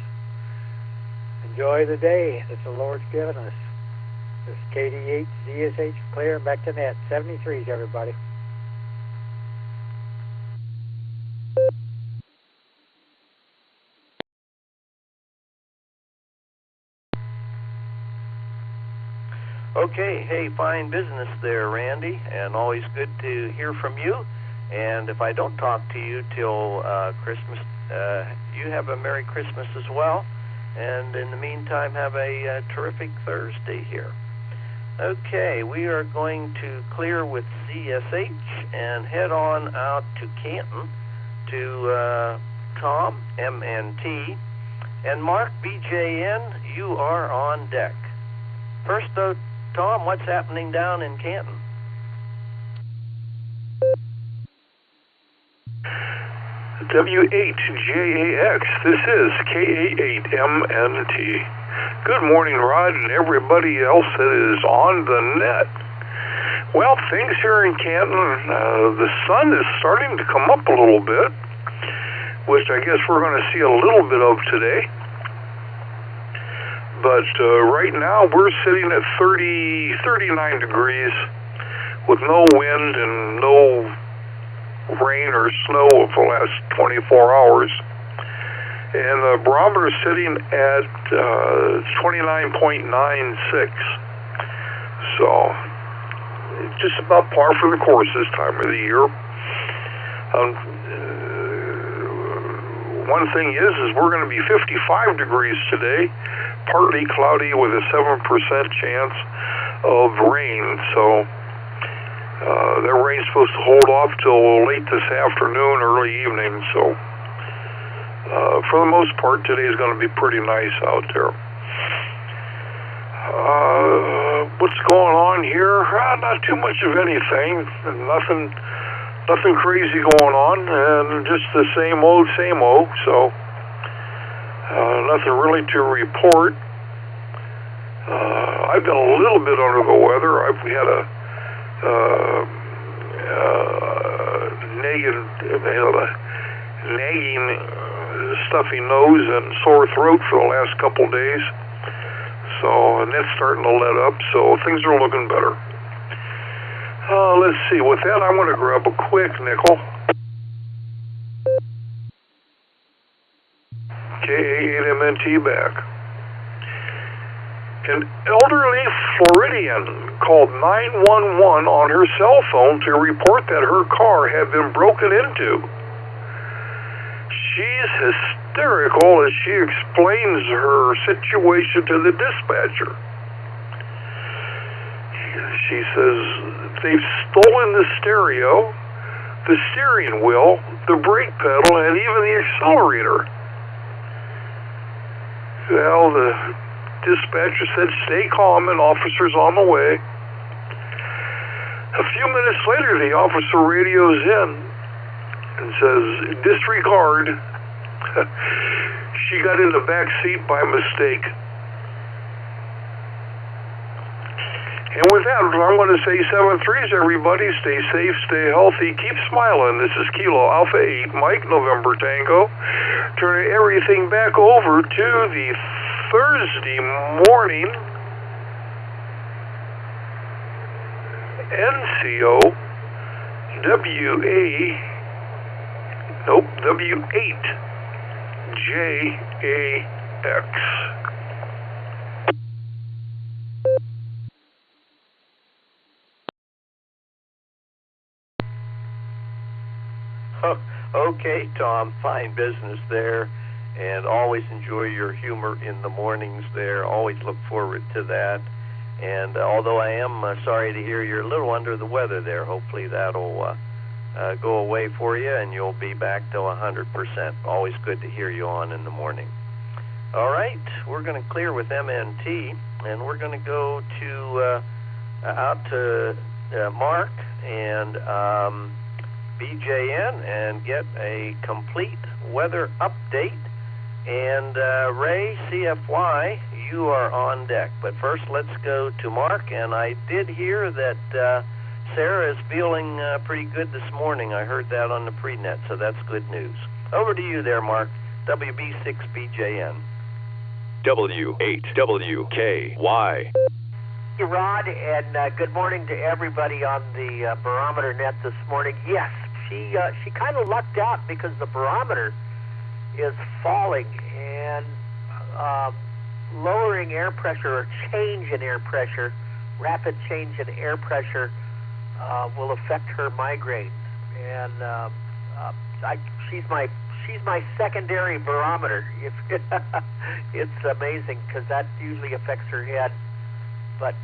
S7: Enjoy the day that the Lord's given us. This is KD8 ZSH clear and back to net. 73s, everybody.
S11: Okay, hey, fine business there, Randy, and always good to hear from you. And if I don't talk to you till Christmas, you have a Merry Christmas as well. And in the meantime, have a terrific Thursday here. Okay, we are going to clear with CSH and head on out to Canton to Tom, MNT, and Mark, BJN, you are on deck. First, though, Tom, what's happening down in Canton?
S10: W8JAX, this is KA8MNT. Good morning, Rod, and everybody else that is on the net. Well, things here in Canton, the sun is starting to come up a little bit, which I guess we're going to see a little bit of today. But right now we're sitting at 39 degrees with no wind and no rain or snow over the last 24 hours. And the barometer is sitting at 29.96. So just about par for the course this time of the year. One thing is we're going to be 55 degrees today, partly cloudy with a 7% chance of rain. So that rain's supposed to hold off till late this afternoon, early evening. So for the most part, today's going to be pretty nice out there. What's going on here? Not too much of anything. Nothing crazy going on, and just the same old. So nothing really to report. I've been a little bit under the weather. I've had a nagging, stuffy nose and sore throat for the last couple days. So, and that's starting to let up, so things are looking better. Let's see, with that I'm going to grab a quick nickel. KA8MNT back. An elderly Floridian called 911 on her cell phone to report that her car had been broken into. She's hysterical as she explains her situation to the dispatcher. She says they've stolen the stereo, the steering wheel, the brake pedal, and even the accelerator. Well, the dispatcher said, stay calm, and officers on the way. A few minutes later, the officer radios in and says, disregard. She got in the back seat by mistake. And with that, I'm going to say 7-3s, everybody. Stay safe, stay healthy, keep smiling. This is Kilo Alpha 8, Mike, November Tango. Turning everything back over to the Thursday morning NCO W8 JAX.
S11: Okay, Tom, fine business there, and always enjoy your humor in the mornings there. Always look forward to that. And although I am sorry to hear you're a little under the weather there, hopefully that'll go away for you and you'll be back to 100%. Always good to hear you on in the morning. All right, we're going to clear with MNT, and we're going to go to out to Mark and BJN and get a complete weather update. And Ray, CFY, you are on deck. But first, let's go to Mark. And I did hear that Sarah is feeling pretty good this morning. I heard that on the pre-net, so that's good news. Over to you there, Mark. WB6BJN.
S12: W8WKY.
S4: Thank you, Rod, and good morning to everybody on the Barometer Net this morning. Yes, she kind of lucked out because the barometer is falling, and lowering air pressure or change in air pressure, rapid change in air pressure will affect her migraine. And she's my secondary barometer. It's amazing because that usually affects her head. But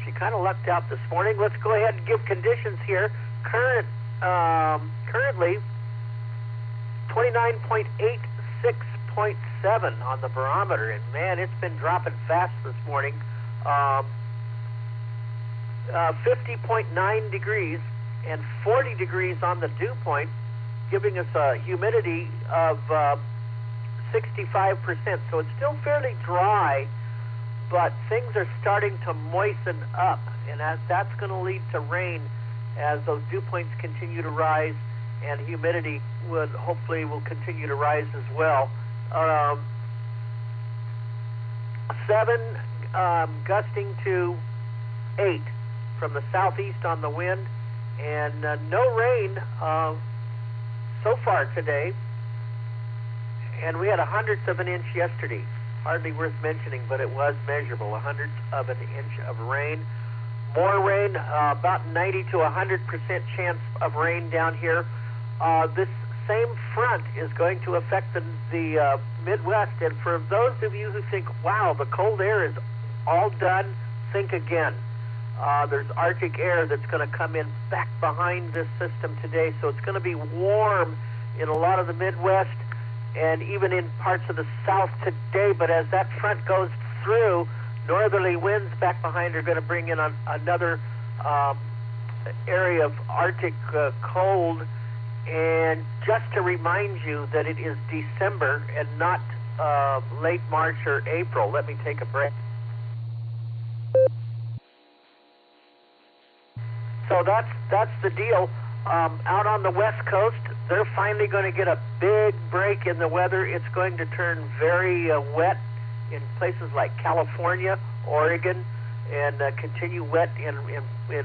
S4: she kind of lucked out this morning. Let's go ahead and give conditions here. Currently, 29.86.7 on the barometer, and man, it's been dropping fast this morning. 50.9 degrees and 40 degrees on the dew point, giving us a humidity of 65%. So it's still fairly dry, but things are starting to moisten up, and that's going to lead to rain as those dew points continue to rise, and humidity will continue to rise as well. 7 gusting to 8 from the southeast on the wind, and no rain so far today. And we had 1/100 of an inch yesterday. Hardly worth mentioning, but it was measurable. 1/100 of an inch of rain. More rain, about 90 to 100% chance of rain down here. This same front is going to affect the Midwest. And for those of you who think, wow, the cold air is all done, think again. There's Arctic air that's going to come in back behind this system today. So it's going to be warm in a lot of the Midwest and even in parts of the South today. But as that front goes through, northerly winds back behind are going to bring in another area of Arctic cold. And just to remind you that it is December and not late March or April. Let me take a break. So that's the deal. Out on the West Coast, they're finally going to get a big break in the weather. It's going to turn very wet in places like California, Oregon, and continue wet in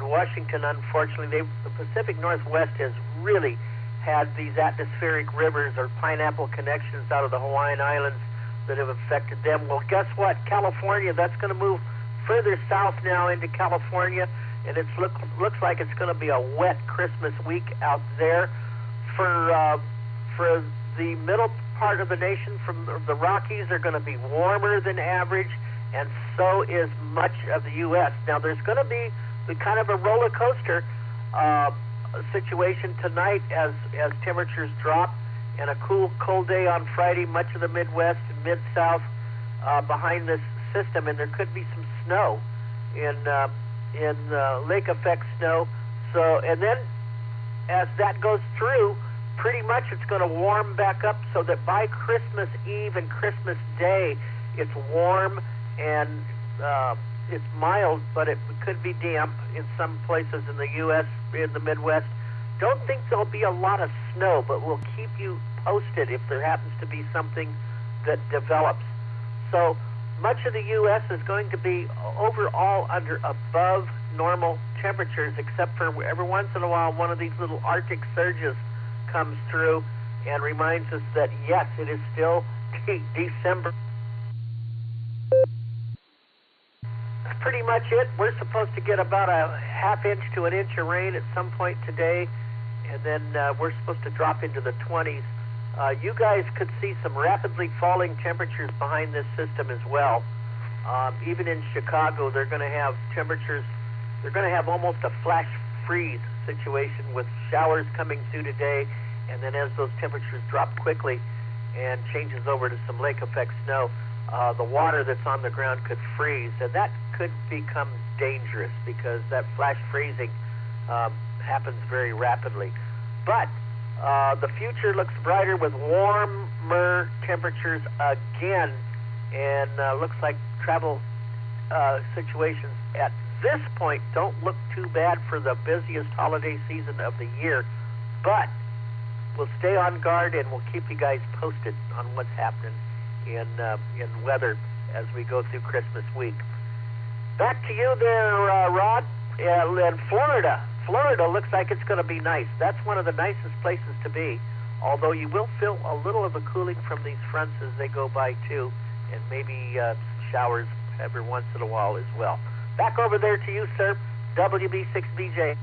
S4: Washington. Unfortunately, the Pacific Northwest has really had these atmospheric rivers or pineapple connections out of the Hawaiian Islands that have affected them. Well, guess what? California, that's going to move further south now into California, and it looks like it's going to be a wet Christmas week out there. For the middle part of the nation, from the Rockies, are going to be warmer than average, and so is much of the U.S. Now, there's going to be kind of a roller coaster situation tonight as temperatures drop, and a cold day on Friday, much of the Midwest and Mid-South behind this system, and there could be some snow in lake effect snow. So, and then as that goes through, pretty much it's going to warm back up so that by Christmas Eve and Christmas Day, it's warm and it's mild, but it could be damp in some places in the U.S., in the Midwest. Don't think there'll be a lot of snow, but we'll keep you posted if there happens to be something that develops. So much of the U.S. is going to be overall under above normal temperatures, except for every once in a while one of these little Arctic surges comes through and reminds us that, yes, it is still December. That's pretty much it. We're supposed to get about a half inch to an inch of rain at some point today, and then we're supposed to drop into the 20s. You guys could see some rapidly falling temperatures behind this system as well. Even in Chicago, they're going to have temperatures, they're going to have almost a flash freeze situation with showers coming through today, and then as those temperatures drop quickly and changes over to some lake effect snow, the water that's on the ground could freeze, and that could become dangerous because that flash freezing happens very rapidly. But the future looks brighter with warmer temperatures again, and looks like travel situations at this point don't look too bad for the busiest holiday season of the year, but we'll stay on guard and we'll keep you guys posted on what's happening in weather as we go through Christmas week. Back to you there, Rod. In Florida. Florida looks like it's going to be nice. That's one of the nicest places to be, although you will feel a little of the cooling from these fronts as they go by too, and maybe some showers every once in a while as well. Back over there to you, sir. WB6BJ.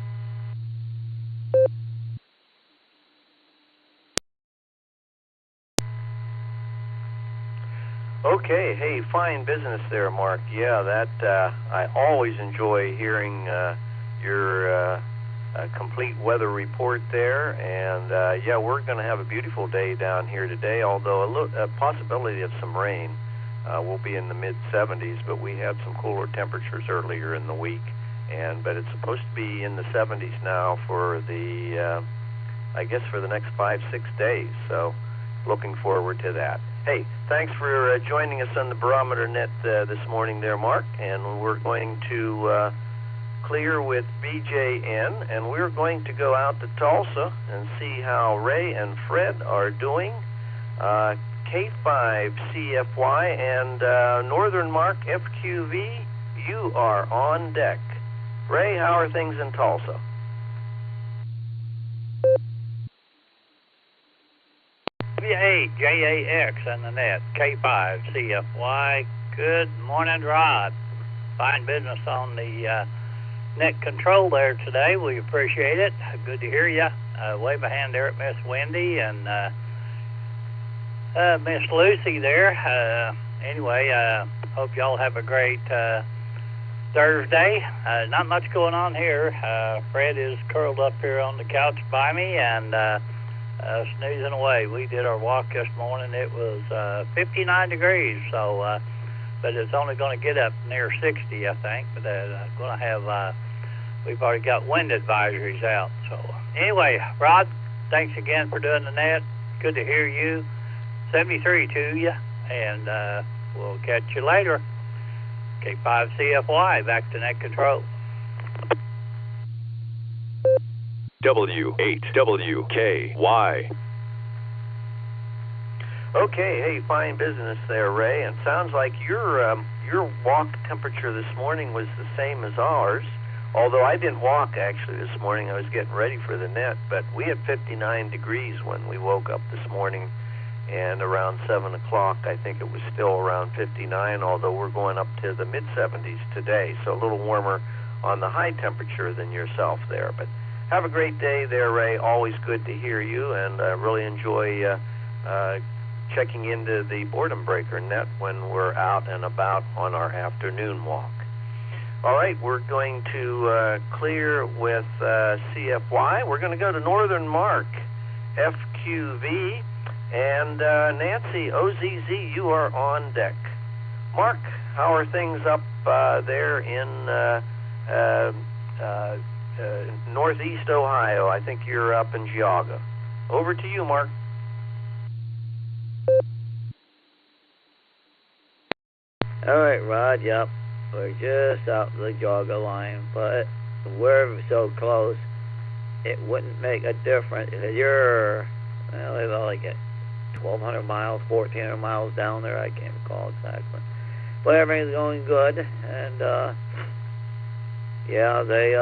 S11: Okay, hey, fine business there, Mark. Yeah, that I always enjoy hearing your complete weather report there, and yeah, we're going to have a beautiful day down here today, although a possibility of some rain. We'll be in the mid-70s, but we had some cooler temperatures earlier in the week, but it's supposed to be in the 70s now for the, I guess, for the next 5-6 days, so looking forward to that. Hey, thanks for joining us on the Barometer Net this morning there, Mark, and we're going to clear with BJN, and we're going to go out to Tulsa and see how Ray and Fred are doing. K5 CFY and Northern Mark FQV, you are on deck. Ray, how are things in Tulsa?
S2: Hey, JAX on the net, K5 CFY. Good morning, Rod. Fine business on the net control there today. We appreciate it. Good to hear you. Wave a hand there at Miss Wendy and Miss Lucy there. Anyway, hope y'all have a great Thursday. Not much going on here. Fred is curled up here on the couch by me and snoozing away. We did our walk this morning. It was 59 degrees, so but it's only going to get up near 60, I think. But going to have we've already got wind advisories out. So anyway, Rod, thanks again for doing the net. Good to hear you. 73 to you, and we'll catch you later. K5 CFY, back to net control.
S12: W8 WKY.
S11: Okay, hey, fine business there, Ray. And sounds like your walk temperature this morning was the same as ours. Although I didn't walk actually this morning, I was getting ready for the net. But we had 59 degrees when we woke up this morning. And around 7 o'clock, I think it was still around 59, although we're going up to the mid-70s today, so a little warmer on the high temperature than yourself there. But have a great day there, Ray. Always good to hear you, and I really enjoy checking into the Boredom Breaker net when we're out and about on our afternoon walk. All right, we're going to clear with CFY. We're going to go to Northern Mark, FQV. And Nancy, OZZ, you are on deck. Mark, how are things up there in northeast Ohio? I think you're up in Geauga. Over to you, Mark.
S8: All right, Rod, yep. We're just out the Geauga line, but we're so close, it wouldn't make a difference. You're, well, like 1,200 miles, 1,400 miles down there, I can't recall exactly. But everything's going good, and yeah, they,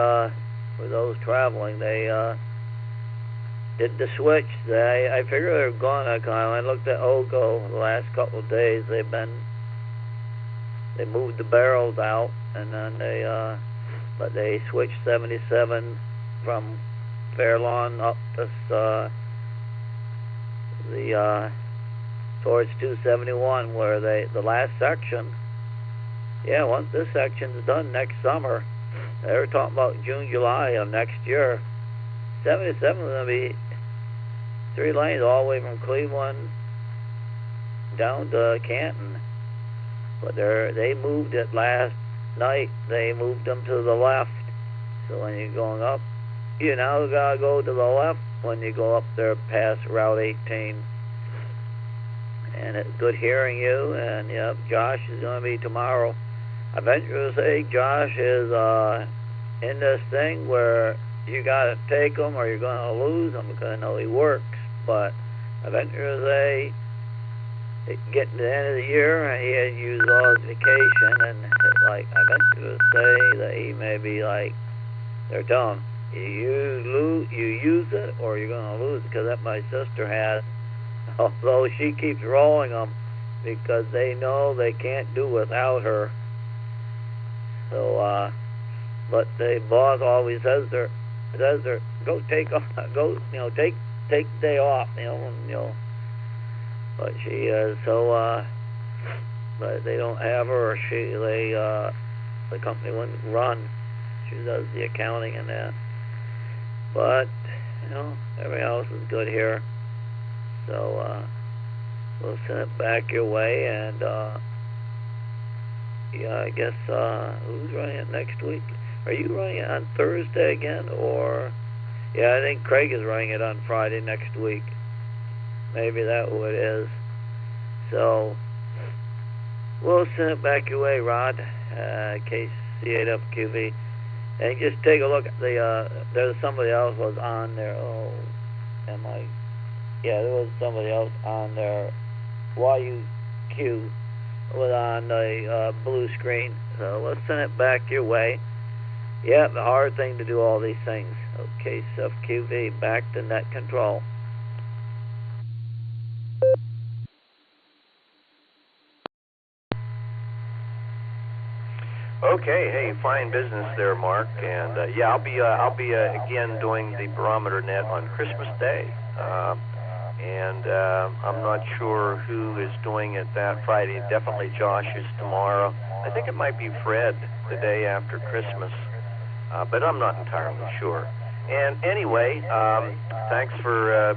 S8: for those traveling, they did the switch. I figured they were going to come. I looked at Ogo the last couple of days. They moved the barrels out, and then they switched 77 from Fairlawn up to towards 271, where the last section. Yeah, once this section's done next summer, they were talking about June, July of next year. 77 is going to be 3 lanes all the way from Cleveland down to Canton. But they moved it last night. They moved them to the left. So when you're going up, you now got to go to the left when you go up there past Route 18. And it's good hearing you. And, yeah, Josh is going to be tomorrow. I venture to say Josh is in this thing where you got to take him or you're going to lose him, because I know he works. But I venture to say, getting to the end of the year, he has used all his vacation, and I venture to say that he may be they're telling him, you use it or you're going to lose it, because that my sister has, although she keeps rolling them because they know they can't do without her. So, but the boss always says to her, go take the day off, But she is but they don't have her, or the company wouldn't run. She does the accounting and that. But everything else is good here. So we'll send it back your way, and I guess who's running it next week? Are you running it on Thursday again, or? Yeah, I think Craig is running it on Friday next week. Maybe that's what it is. So we'll send it back your way, Rod. KC8FQV, and just take a look at there's somebody else was on there. Oh, there was somebody else on there. YUQ was on the blue screen. So let's send it back your way. Yeah, the hard thing to do all these things. Okay, SFQV, back to net control.
S11: Okay, hey, fine business there, Mark. And I'll be again doing the Barometer Net on Christmas Day. And I'm not sure who is doing it that Friday. Definitely Josh is tomorrow. I think it might be Fred the day after Christmas, but I'm not entirely sure. And anyway, thanks for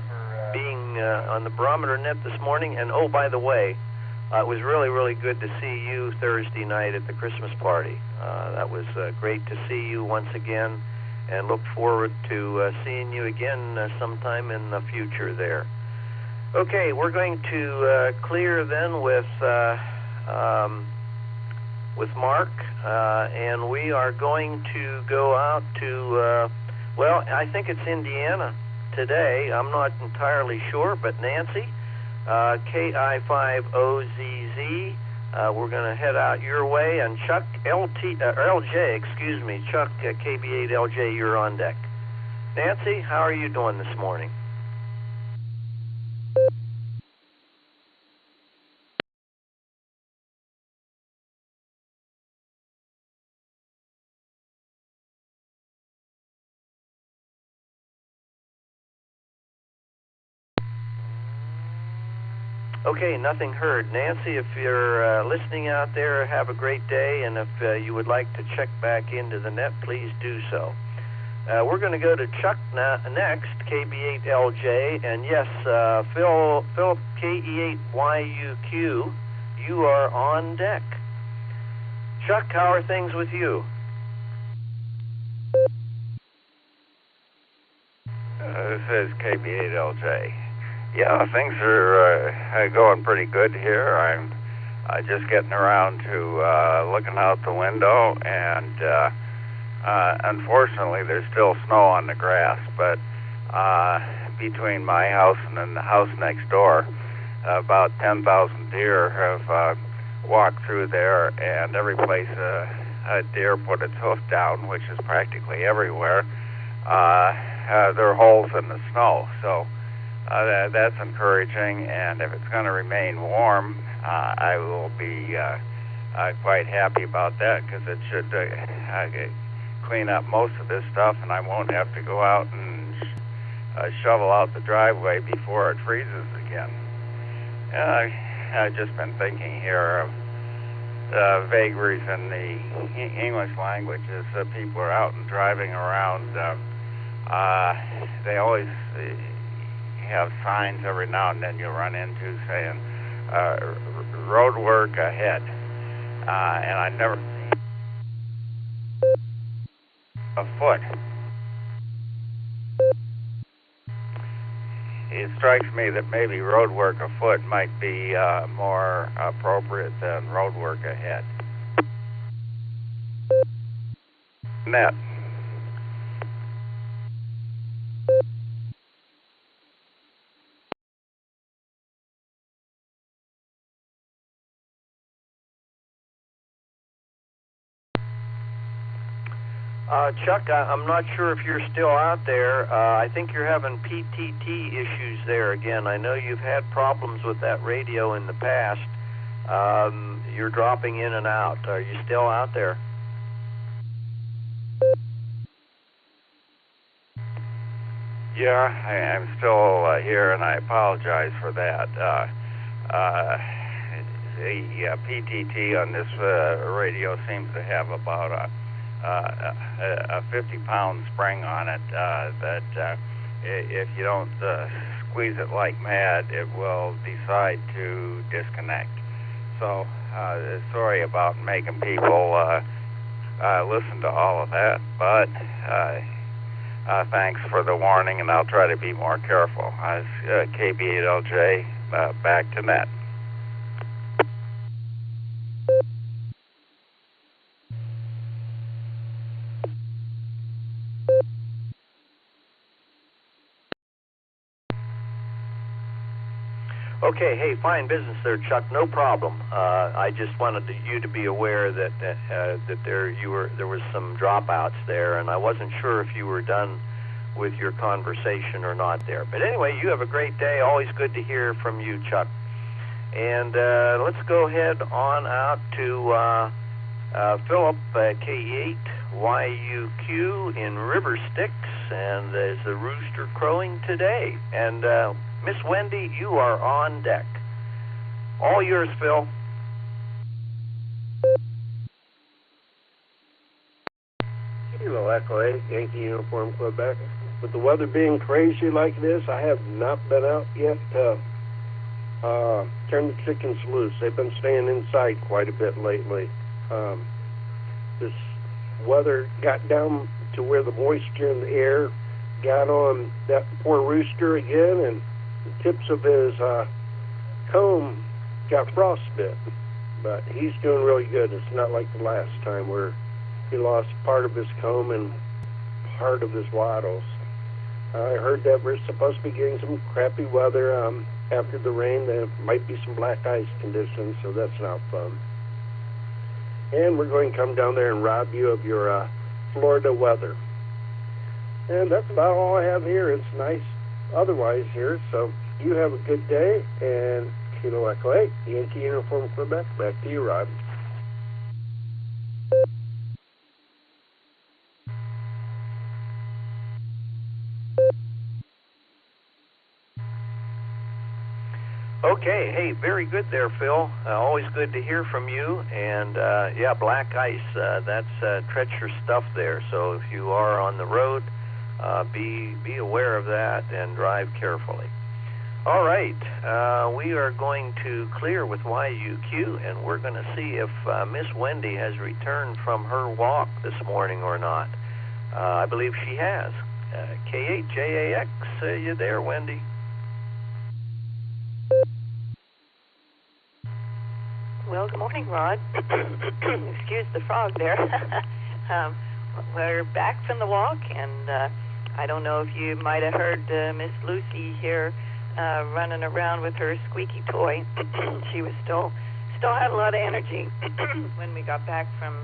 S11: being on the Barometer Net this morning. And oh, by the way, it was really, really good to see you Thursday night at the Christmas party. That was great to see you once again, and look forward to seeing you again sometime in the future there. Okay, we're going to clear then with Mark, and we are going to go out to, I think it's Indiana today. I'm not entirely sure, but Nancy, KI5OZZ, we're going to head out your way, and Chuck, LJ, Chuck, KB8LJ, you're on deck. Nancy, how are you doing this morning? Okay, nothing heard. Nancy, if you're listening out there, have a great day, and if you would like to check back into the net, please do so. We're going to go to Chuck next, KB8LJ, and yes, Philip KE8YUQ, you are on deck. Chuck, how are things with you?
S16: This is KB8LJ. Yeah, things are going pretty good here. I'm just getting around to looking out the window, and unfortunately there's still snow on the grass, but between my house and then the house next door, about 10,000 deer have walked through there, and every place a deer put its hoof down, which is practically everywhere, there are holes in the snow. So that's encouraging, and if it's going to remain warm, I will be quite happy about that, because it should clean up most of this stuff, and I won't have to go out and shovel out the driveway before it freezes again. I've just been thinking here of vagaries in the English language as people are out and driving around. They always have signs every now and then you run into saying road work ahead, and I've never seen a foot. It strikes me that maybe road work afoot might be more appropriate than road work ahead. Net.
S11: Chuck, I'm not sure if you're still out there. I think you're having PTT issues there again. I know you've had problems with that radio in the past. You're dropping in and out. Are you still out there?
S16: Yeah, I'm still here, and I apologize for that. The PTT on this radio seems to have about a 50-pound spring on it that if you don't squeeze it like mad, it will decide to disconnect. So sorry about making people listen to all of that, but thanks for the warning, and I'll try to be more careful. KB8LJ, back to net.
S11: Okay, hey, fine business there, Chuck. No problem. I just wanted you to be aware that there was some dropouts there, and I wasn't sure if you were done with your conversation or not there. But anyway, you have a great day. Always good to hear from you, Chuck. And let's go ahead on out to Philip, K8 YUQ in River Styx, and there's a rooster crowing today. And Miss Wendy, you are on deck. All yours, Phil.
S17: Kilo Echo 8, Yankee Uniform Quebec. With the weather being crazy like this, I have not been out yet to turn the chickens loose. They've been staying inside quite a bit lately. This weather got down to where the moisture in the air got on that poor rooster again, and the tips of his comb got frostbit. But he's doing really good. It's not like the last time where he lost part of his comb and part of his wattles. I heard that we're supposed to be getting some crappy weather after the rain. There might be some black ice conditions, so that's not fun. And we're going to come down there and rob you of your Florida weather. And that's about all I have here. It's nice otherwise here, so you have a good day. And Kilo Echo 8, Yankee Uniform Quebec, back to you, Rod.
S11: Okay, hey, very good there, Phil. Always good to hear from you. And yeah, black ice, that's treacherous stuff there. So if you are on the road, be aware of that and drive carefully. All right, we are going to clear with YUQ, and we're going to see if Miss Wendy has returned from her walk this morning or not. I believe she has. K8JAX, you there, Wendy?
S13: Well, good morning, Rod. Excuse the frog there. We're back from the walk, and I don't know if you might have heard Miss Lucy here running around with her squeaky toy. She was still had a lot of energy when we got back from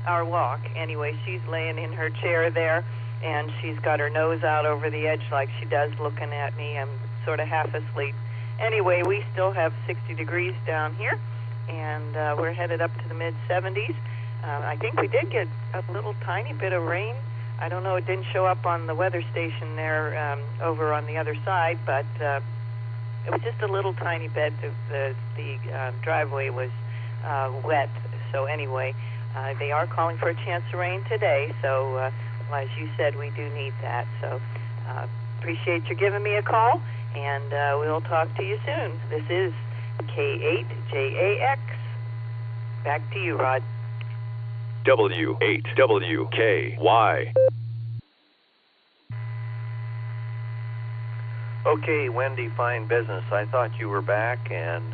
S13: our walk. Anyway, she's laying in her chair there, and she's got her nose out over the edge like she does, looking at me. I'm sort of half asleep. Anyway, we still have 60 degrees down here, and we're headed up to the mid-70s. I think we did get a little tiny bit of rain. I don't know, it didn't show up on the weather station there over on the other side, but it was just a little tiny bit. The driveway was wet. So anyway, they are calling for a chance of rain today. So as you said, we do need that. So appreciate you giving me a call, and we'll talk to you soon. This is K8JAX. Back to you, Rod.
S12: W8WKY.
S11: Okay, Wendy, fine business. I thought you were back, and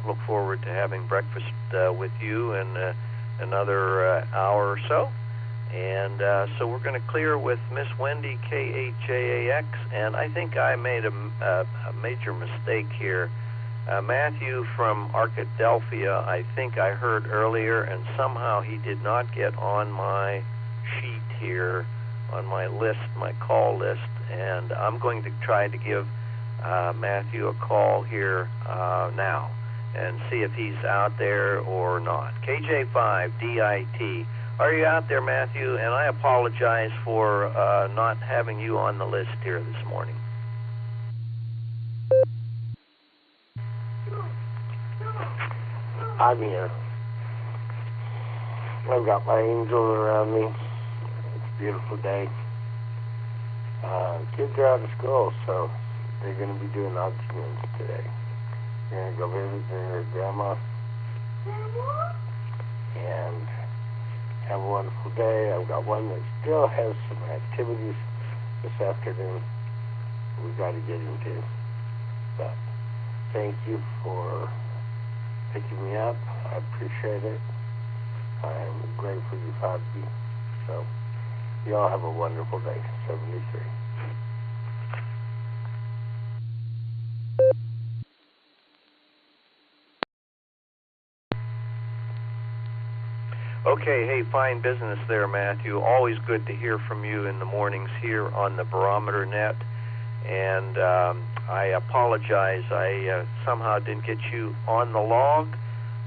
S11: look forward to having breakfast with you in another hour or so. And so we're going to clear with Miss Wendy, K8JAX, and I think I made a major mistake here. Matthew from Arkadelphia, I think I heard earlier, and somehow he did not get on my sheet here, on my list, my call list, and I'm going to try to give Matthew a call here now and see if he's out there or not. KJ5DIT. Are you out there, Matthew? And I apologize for not having you on the list here this morning.
S14: I'm here. I've got my angels around me. It's a beautiful day. Kids are out of school, so they're going to be doing odds and ends today. They're going to go visit their grandma and have a wonderful day. I've got one that still has some activities this afternoon we've got to get into. But thank you for picking me up. I appreciate it. I'm grateful you found me. So you all have a wonderful day. 73.
S11: Okay, hey, fine business there, Matthew. Always good to hear from you in the mornings here on the Barometer Net. And I apologize. I somehow didn't get you on the log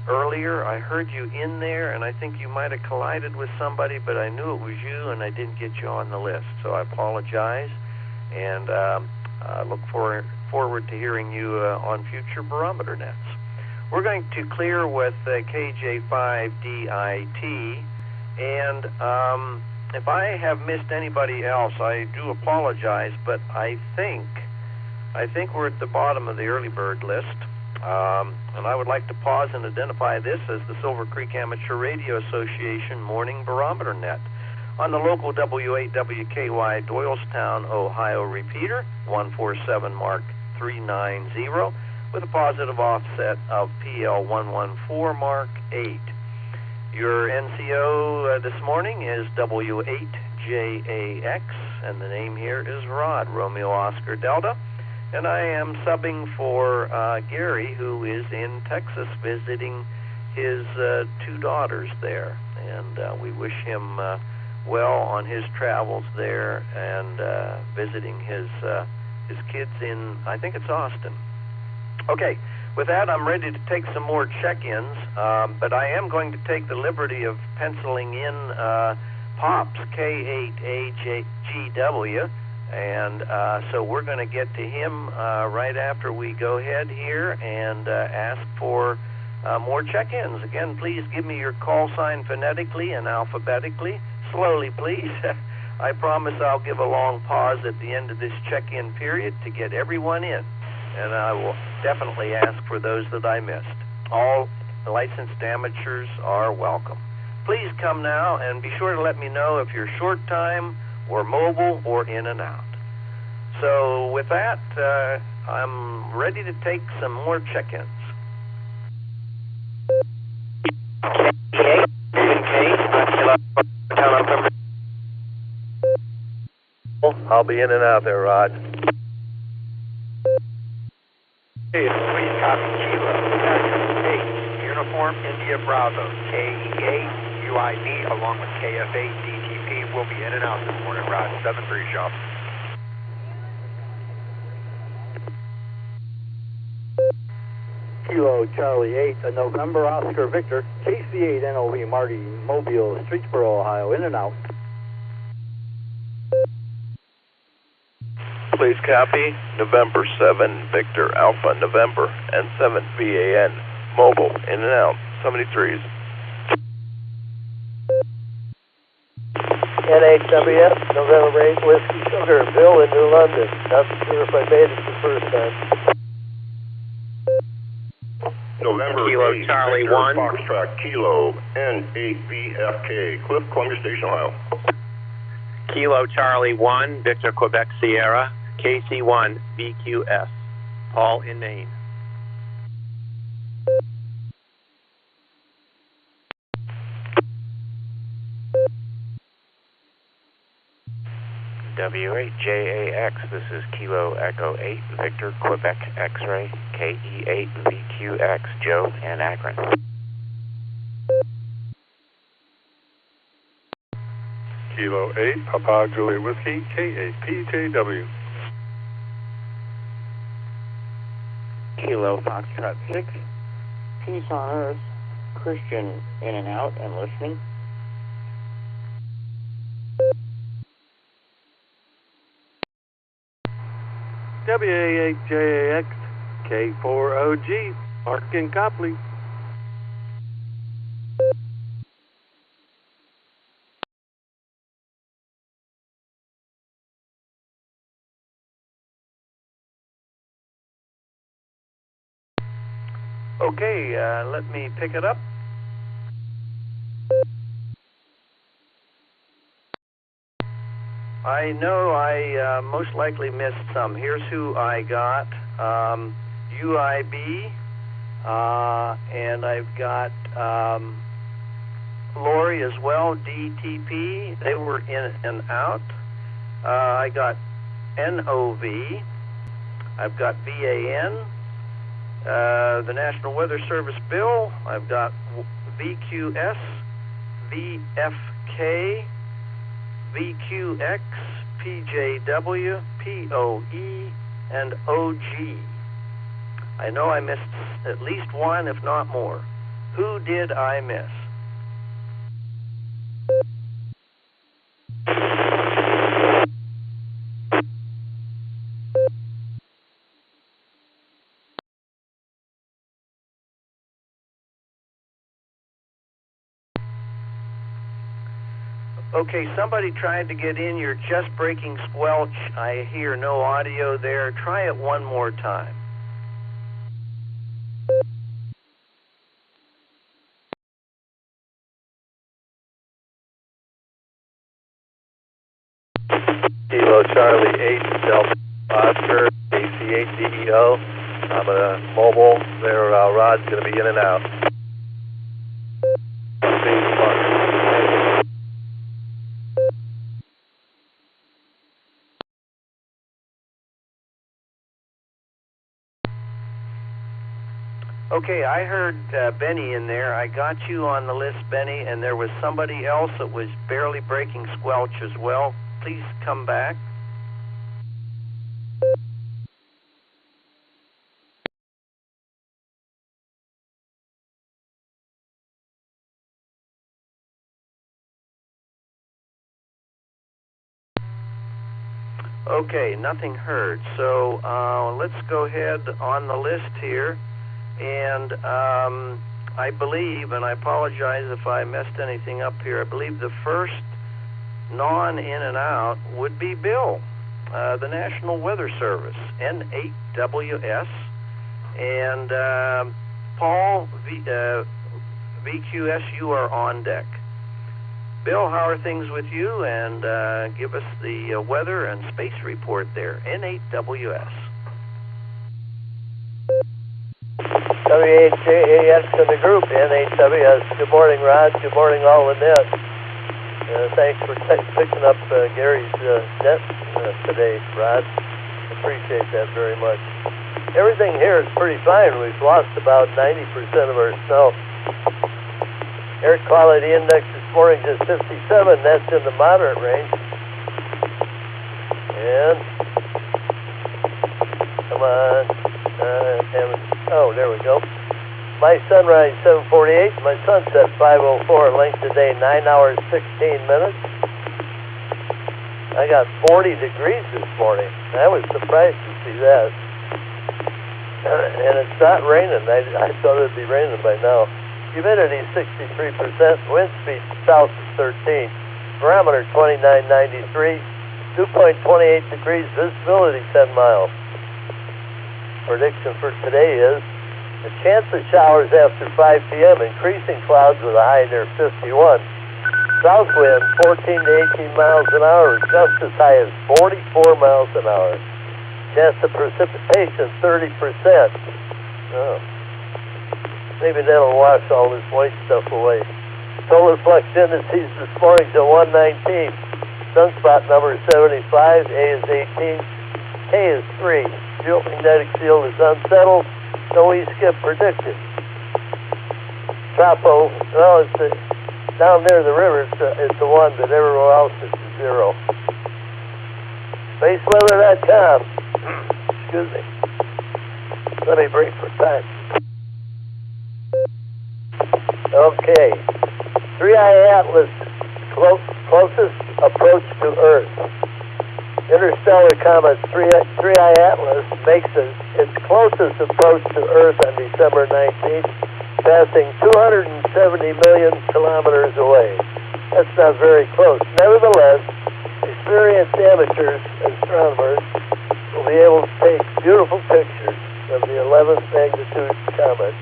S11: earlier. I heard you in there, and I think you might have collided with somebody, but I knew it was you, and I didn't get you on the list. So I apologize, and I look forward to hearing you on future Barometer Nets. We're going to clear with KJ5DIT, and if I have missed anybody else, I do apologize, but I think we're at the bottom of the early bird list, and I would like to pause and identify this as the Silvercreek Amateur Radio Association Morning Barometer Net on the local W8WKY Doylestown, Ohio repeater, 147 Mark 390, with a positive offset of PL114 Mark 8. Your NCO this morning is W8JAX, and the name here is Rod, Romeo Oscar Delta, and I am subbing for Gary, who is in Texas visiting his two daughters there, and we wish him well on his travels there and visiting his kids in, I think it's Austin. Okay, with that, I'm ready to take some more check-ins, but I am going to take the liberty of penciling in Pops, K8AGW, and so we're going to get to him right after we go ahead here and ask for more check-ins. Again, please give me your call sign phonetically and alphabetically. Slowly, please. I promise I'll give a long pause at the end of this check-in period to get everyone in. And I will definitely ask for those that I missed. All licensed amateurs are welcome. Please come now and be sure to let me know if you're short time or mobile or in and out. So with that, I'm ready to take some more check-ins. I'll be in and out there, Rod.
S18: Hey, we copy Kilo. 8, Uniform India Bravo, KEA UID along with KF8 DTV
S22: Whiskey will be in and out this morning, Rod. 7-3 shop.
S19: Kilo Charlie 8, November Oscar Victor, KC8 NOV Marty, Mobile, Streetsboro, Ohio, in and out.
S12: Please copy. November 7, Victor Alpha November, and 7 VAN, mobile, in and out, 73s.
S20: NHWS, November 8, Whiskey Sugar, Bill in New London. Not sure if I made it the first time.
S23: November
S24: Kilo
S23: 8,
S24: Charlie
S23: Victor
S24: 1.
S23: Foxtrot Kilo N8BFK, Cliff, Columbia Station, Ohio.
S24: Kilo Charlie 1, Victor Quebec Sierra, KC1 BQS, Paul in Maine.
S25: W8JAX, this is Kilo Echo 8, Victor Quebec X-Ray, KE8VQX, Joe in Akron.
S26: Kilo 8, Papa Julia Whiskey, K8PJW.
S27: Kilo Foxtrot 6, Peace on Earth, Christian in and out and listening.
S6: WA8JAX, K4OG, Mark in Copley.
S11: Okay, let me pick it up. I know I most likely missed some. Here's who I got. UIB, and I've got Lori as well, DTP. They were in and out. I got NOV. I've got VAN. The National Weather Service Bill. I've got VQS, VFK, VQX, PJW, POE, and OG. I know I missed at least one, if not more. Who did I miss? Okay, somebody tried to get in. You're just breaking squelch. I hear no audio there. Try it one more time.
S26: Kilo Charlie 8, Delta Oscar, AC8DEO. I'm a mobile. Their rod's going to be in and out.
S11: Okay, I heard Benny in there. I got you on the list, Benny, and there was somebody else that was barely breaking squelch as well. Please come back. Okay, nothing heard. So let's go ahead on the list here. And I believe, and I apologize if I messed anything up here, I believe the first non-in and out would be Bill, the National Weather Service, N8WS, and Paul, VQS, you are on deck. Bill, how are things with you? And give us the weather and space report there, N8WS.
S20: W8JAX in the group, NHWS. Good morning, Rod. Good morning, all in net. Thanks for picking up Gary's net today, Rod. Appreciate that very much. Everything here is pretty fine. We've lost about 90% of our snow. Air quality index is morning's at 57. That's in the moderate range. And come on. Oh, there we go. My sunrise 7:48. My sunset 5:04. Length today 9 hours 16 minutes. I got 40 degrees this morning. I was surprised to see that. And it's not raining. I thought it'd be raining by now. Humidity 63%. Wind speed south of 13. Barometer 2993. Dew point 28 degrees. Visibility 10 miles. Prediction for today is a chance of showers after 5 p.m. Increasing clouds with a high near 51. South wind 14 to 18 miles an hour. Gusts as high as 44 miles an hour. Chance of precipitation 30%. Oh. Maybe that'll wash all this white stuff away. Solar flux indices this morning to 119. Sunspot number is 75. A is 18. K is 3. Geomagnetic field is unsettled. No E-skip predicted. Tropo, well, down near the river, it's the 1, but everywhere else it's a 0. Spaceweather.com. Excuse me. Let me break for time. Okay. 3i Atlas, closest approach to Earth. Interstellar comet 3i Atlas makes its closest approach to Earth on December 19th, passing 270 million kilometers away. That's not very close. Nevertheless, experienced amateurs, astronomers, will be able to take beautiful pictures of the 11th magnitude comet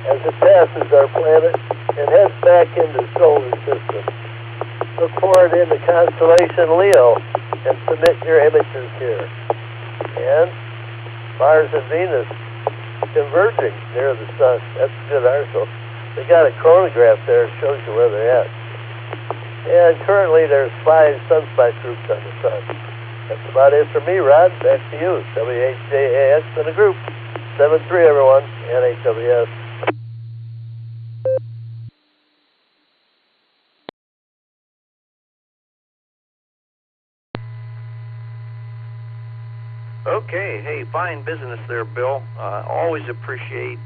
S20: as it passes our planet and heads back into the solar system. Look for it in the constellation Leo and submit your images here. And Mars and Venus converging near the sun. That's a good article. They got a chronograph there that shows you where they're at. And currently there's 5 sunspot groups on the sun. That's about it for me, Rod. Back to you. WHJAX in a group. 7-3, everyone. NHWS.
S11: Okay, hey, fine business there, Bill. Always appreciate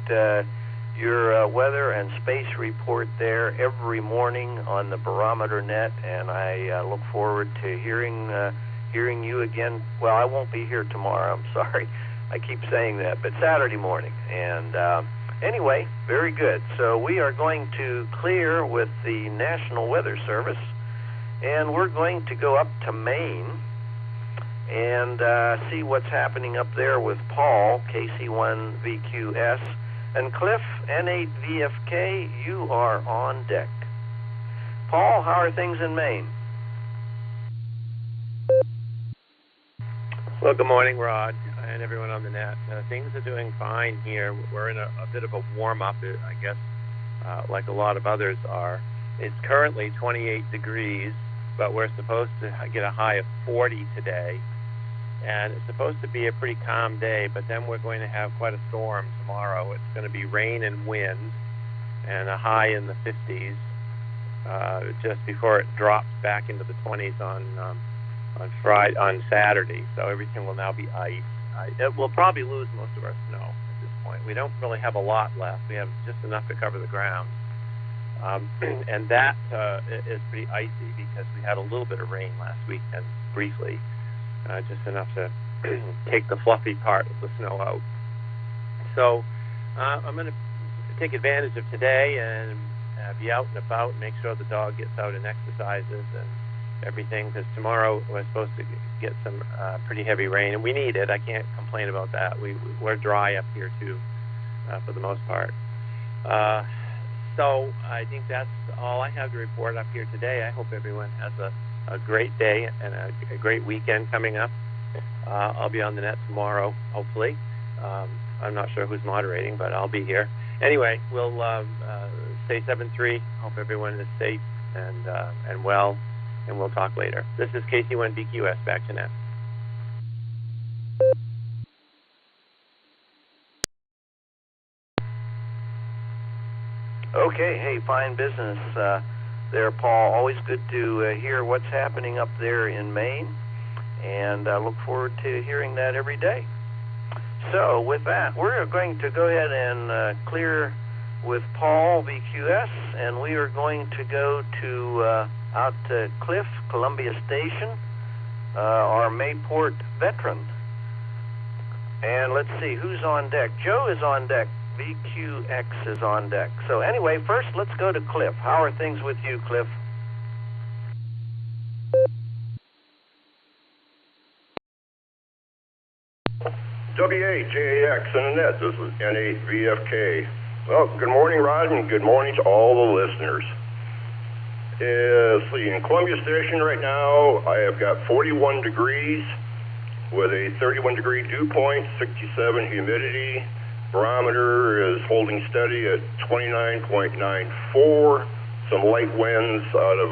S11: your weather and space report there every morning on the Barometer Net, and I look forward to hearing you again. Well, I won't be here tomorrow, I'm sorry. I keep saying that, but Saturday morning. And anyway, very good. So we are going to clear with the National Weather Service, and we're going to go up to Maine and see what's happening up there with Paul, KC1VQS, and Cliff, N8VFK. You are on deck. Paul, how are things in Maine?
S24: Well, good morning, Rod, and everyone on the net. Things are doing fine here. We're in a bit of a warm-up, I guess, like a lot of others are. It's currently 28 degrees, but we're supposed to get a high of 40 today. And it's supposed to be a pretty calm day, but then we're going to have quite a storm tomorrow. It's going to be rain and wind, and a high in the 50s just before it drops back into the 20s on Saturday. So everything will now be ice. We'll probably lose most of our snow at this point. We don't really have a lot left. We have just enough to cover the ground, and that is pretty icy because we had a little bit of rain last weekend briefly. Just enough to take the fluffy part of the snow out. So I'm going to take advantage of today and be out and about and make sure the dog gets out and exercises and everything, because tomorrow we're supposed to get some pretty heavy rain, and we need it. I can't complain about that. We're dry up here too, for the most part. So I think that's all I have to report up here today. I hope everyone has a great day and a great weekend coming up. I'll be on the net tomorrow, hopefully. I'm not sure who's moderating, but I'll be here. Anyway, we'll stay 7-3. Hope everyone is safe and well, and we'll talk later. This is KC1BQS, back to net.
S11: Okay, hey, fine business. there, Paul. Always good to hear what's happening up there in Maine, and I look forward to hearing that every day. So with that, we're going to go ahead and clear with Paul VQS, and we are going to go to out to Cliff, Columbia Station, our Mayport veteran. And let's see, who's on deck? Joe is on deck. VQX is on deck. So anyway, first let's go to Cliff. How are things with you, Cliff?
S23: W8 JAX Internet. This is N8 VFK. Well, good morning, Rod, and good morning to all the listeners. Let's see, in Columbia Station right now, I have got 41 degrees with a 31 degree dew point, 67 humidity. Barometer is holding steady at 29.94. Some light winds out of,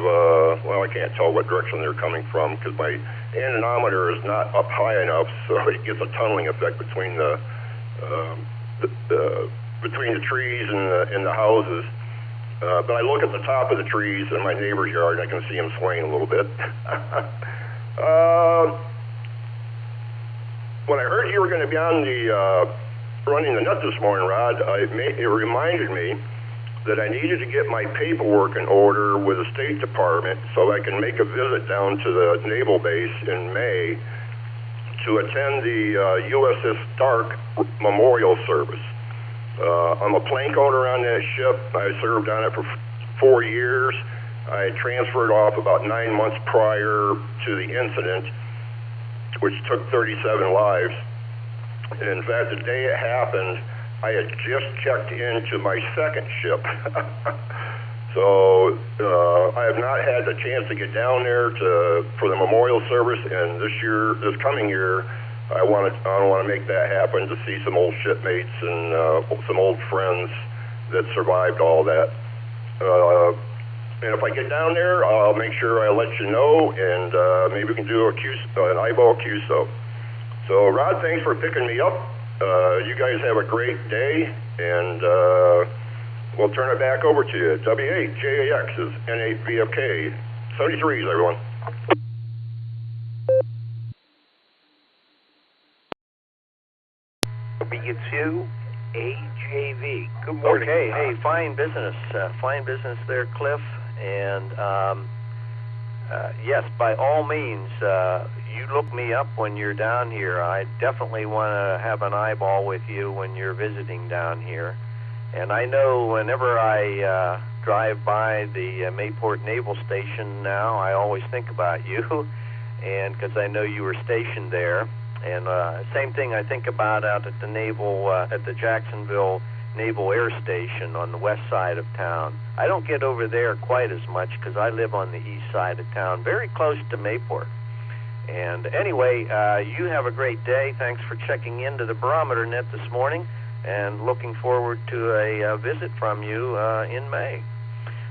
S23: well, I can't tell what direction they're coming from because my anemometer is not up high enough, so it gets a tunneling effect between the trees and the houses. But I look at the top of the trees in my neighbor's yard, and I can see them swaying a little bit. When I heard you were going to be on the running the net this morning, Rod, it reminded me that I needed to get my paperwork in order with the State Department so I can make a visit down to the Naval Base in May to attend the USS Stark Memorial Service. I'm a plank owner on that ship. I served on it for 4 years. I transferred off about 9 months prior to the incident, which took 37 lives. In fact, the day it happened, I had just checked into my second ship. So I have not had the chance to get down there for the memorial service, and this coming year, I want to make that happen to see some old shipmates and some old friends that survived all that. And if I get down there, I'll make sure I let you know, and maybe we can do an eyeball QSO. So, Rod, thanks for picking me up. You guys have a great day, and we'll turn it back over to you. W8 JAX is N8 VFK. 73s, everyone.
S18: W2 AJV. Good morning.
S11: Okay, hey, fine business there, Cliff. And yes, by all means, you look me up when you're down here. I definitely want to have an eyeball with you when you're visiting down here. And I know whenever I drive by the Mayport Naval Station now, I always think about you, and because I know you were stationed there. And same thing I think about out at the Jacksonville Naval Air Station on the west side of town. I don't get over there quite as much because I live on the east side of town, very close to Mayport. And anyway, you have a great day. Thanks for checking into the Barometer Net this morning, and looking forward to a visit from you in May.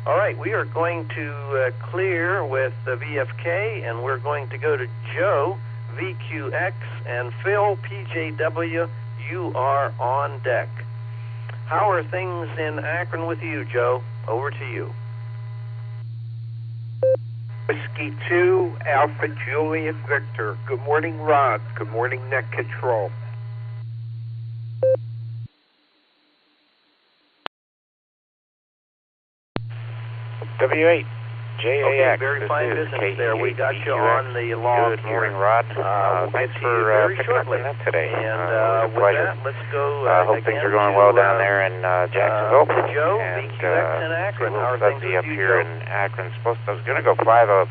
S11: All right, we are going to clear with the VFK, and we're going to go to Joe, VQX, and Phil, PJW. You are on deck. How are things in Akron with you, Joe? Over to you.
S18: Whiskey 2, Alpha Juliet Victor. Good morning, Rod. Good morning, Net Control.
S25: W8 JAX.
S11: Okay, very fine business there. We got you on the log.
S25: Good morning, Rod. Thanks for picking up the net today.
S11: And with
S25: pleasure.
S11: that, let's go.
S25: Hope things are going well down there in Jacksonville.
S11: Joe,
S25: and
S11: VQX in Akron. How are things
S25: up
S11: with you,
S25: here
S11: Joe?
S25: in Akron. I was going to go fly the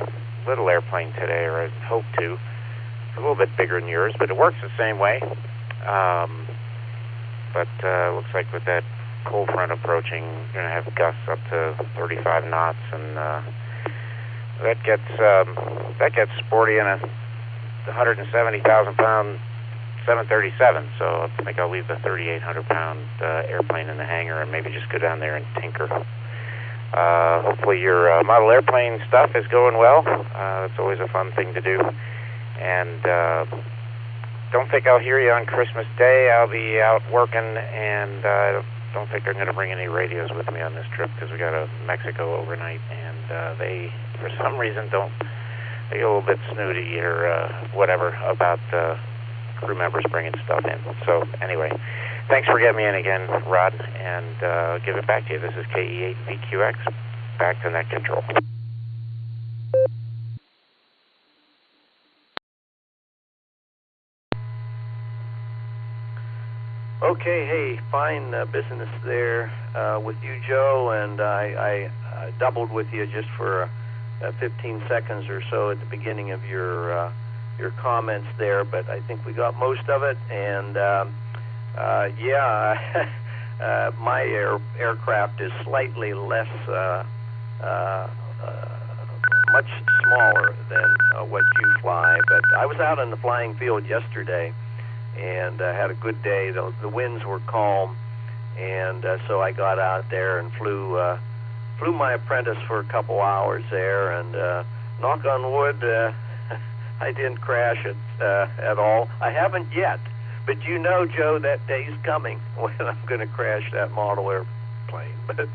S25: little airplane today, or I hope to. It's a little bit bigger than yours, but it works the same way. But looks like with that cold front approaching, you're going to have gusts up to 35 knots, and that gets sporty in a 170,000 pound 737. So I think I'll leave the 3,800 pound airplane in the hangar and maybe just go down there and tinker. Hopefully your model airplane stuff is going well. It's always a fun thing to do. And don't think I'll hear you on Christmas Day. I'll be out working, and I don't think I'm going to bring any radios with me on this trip because we got to Mexico overnight, and and they, for some reason, they get a little bit snooty or whatever about crew members bringing stuff in. So anyway, thanks for getting me in again, Rod, and give it back to you. This is KE8VQX, back to net control.
S11: Okay, hey, fine business there with you, Joe, and I doubled with you just for 15 seconds or so at the beginning of your comments there, but I think we got most of it, and my aircraft is slightly less, much smaller than what you fly, but I was out in the flying field yesterday, and had a good day. The winds were calm, and so I got out there and flew my apprentice for a couple hours there, and knock on wood, I didn't crash it at all. I haven't yet, but you know, Joe, that day's coming when I'm going to crash that model airplane. But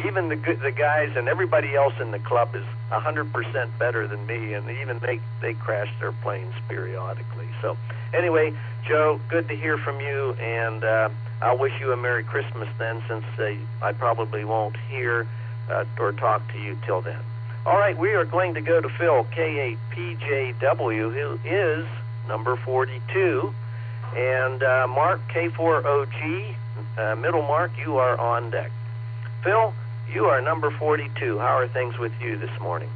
S11: even the guys and everybody else in the club is 100% better than me, and even they crash their planes periodically. So anyway, Joe, good to hear from you, and I'll wish you a Merry Christmas then, since I probably won't hear or talk to you till then. All right, we are going to go to Phil, K8PJW, who is number 42, and Mark, K4OG, middle Mark, you are on deck. Phil, you are number 42. How are things with you this morning?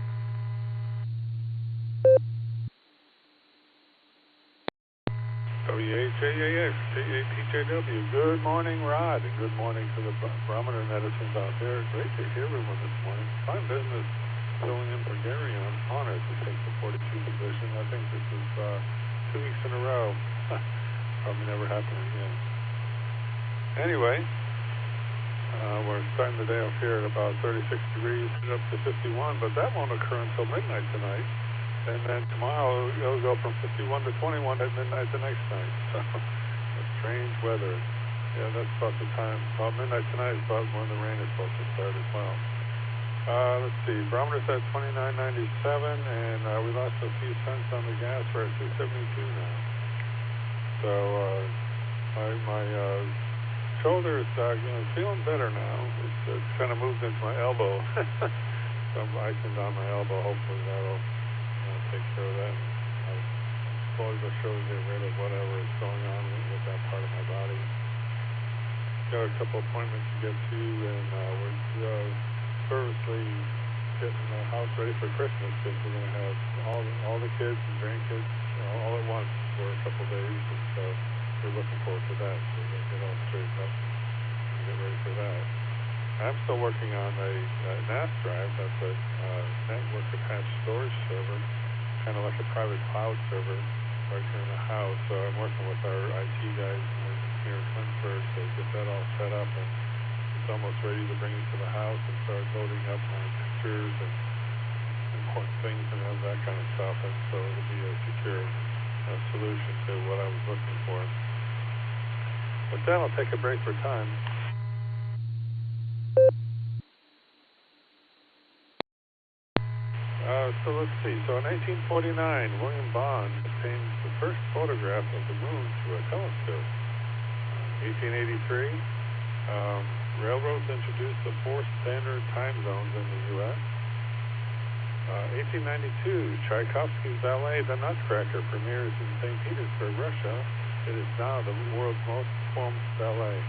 S1: WHAAF, K8PJW. Good morning, Rod, and good morning to the Barometer Netizens out there. Great to hear everyone this morning. Fine business filling in for Gary, and I'm honored to take the 42 position. I think this is 2 weeks in a row. Probably never happen again. Anyway, we're starting the day off here at about 36 degrees, up to 51, but that won't occur until midnight tonight. And then tomorrow it'll go from 51 to 21 at midnight the next night. So, strange weather. Yeah, that's about the time. About midnight tonight is about when the rain is supposed to start as well. Let's see. Barometer's at 29.97, and we lost a few cents on the gas. We're at 2.72 now. So my shoulder is feeling better now. It's kind of moved into my elbow. Some icing on my elbow. Hopefully that'll take care of that. I'll slowly but surely get rid of whatever is going on with that part of my body. Got a couple appointments to get to, and we're purposely getting the house ready for Christmas, because we're going to have all the kids and grandkids all at once for a couple days, and so we're looking forward to that. So we're going to get all straightened up and get ready for that. I'm still working on a NAS drive. That's a network attached storage server, kind of like a private cloud server right here in the house. So I'm working with our IT guys here in Twinsburg to get that all set up, and it's almost ready to bring it to the house and start loading up my pictures and important things and all that kind of stuff. And so it'll be a secure solution to what I was looking for. With that, I'll take a break for time. So let's see. So in 1849, William Bond obtained the first photograph of the moon through a telescope. 1883, railroads introduced the 4 standard time zones in the U.S. 1892, Tchaikovsky's ballet The Nutcracker premieres in St. Petersburg, Russia. It is now the world's most performed ballet.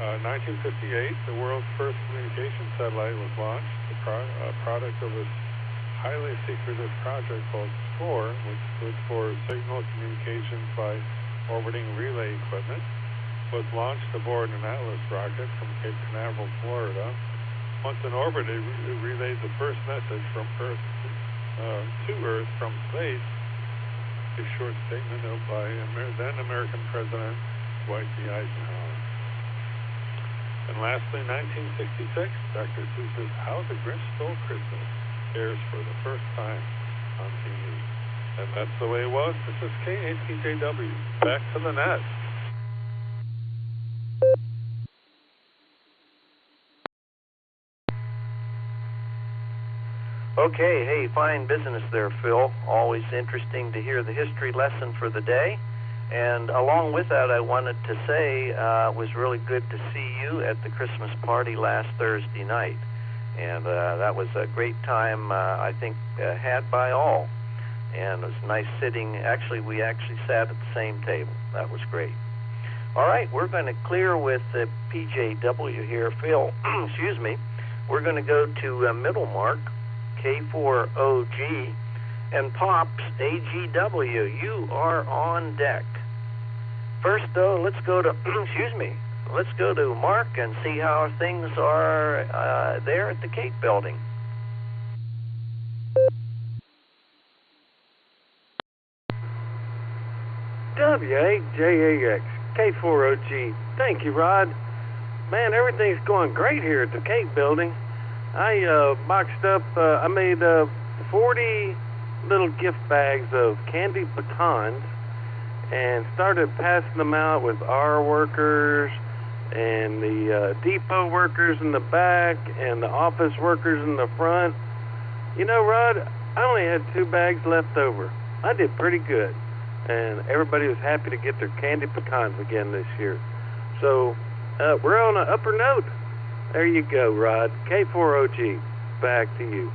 S1: 1958, the world's first communication satellite was launched, a product of a highly secretive project called SCORE, which stood for Signal Communications by Orbiting Relay Equipment, was launched aboard an Atlas rocket from Cape Canaveral, Florida. Once in orbit, it relayed the first message from Earth to Earth from space, a short statement by then American President Dwight D. Eisenhower. And lastly, 1966, Dr. Seuss's How the Grinch Stole Christmas airs for the first time on TV. And that's the way it was. This is K8PJW. Back to the net.
S11: Okay, hey, fine business there, Phil. Always interesting to hear the history lesson for the day. And along with that, I wanted to say it was really good to see you at the Christmas party last Thursday night. And that was a great time, I think, had by all. And it was nice sitting. Actually, we sat at the same table. That was great. All right, we're going to clear with PJW here. Phil, excuse me. We're going to go to Middlemark, K4OG, and Pops, AGW. You are on deck. First, though, let's go to, let's go to Mark and see how things are there at the Cape Building.
S3: W8JAX, K4OG. Thank you, Rod. Man, everything's going great here at the Cape Building. I boxed up, I made 40 little gift bags of candied pecans and started passing them out with our workers and the depot workers in the back and the office workers in the front. You know, Rod, I only had 2 bags left over. I did pretty good, and everybody was happy to get their candied pecans again this year. So we're on an upper note. There you go, Rod. K4OG, back to you.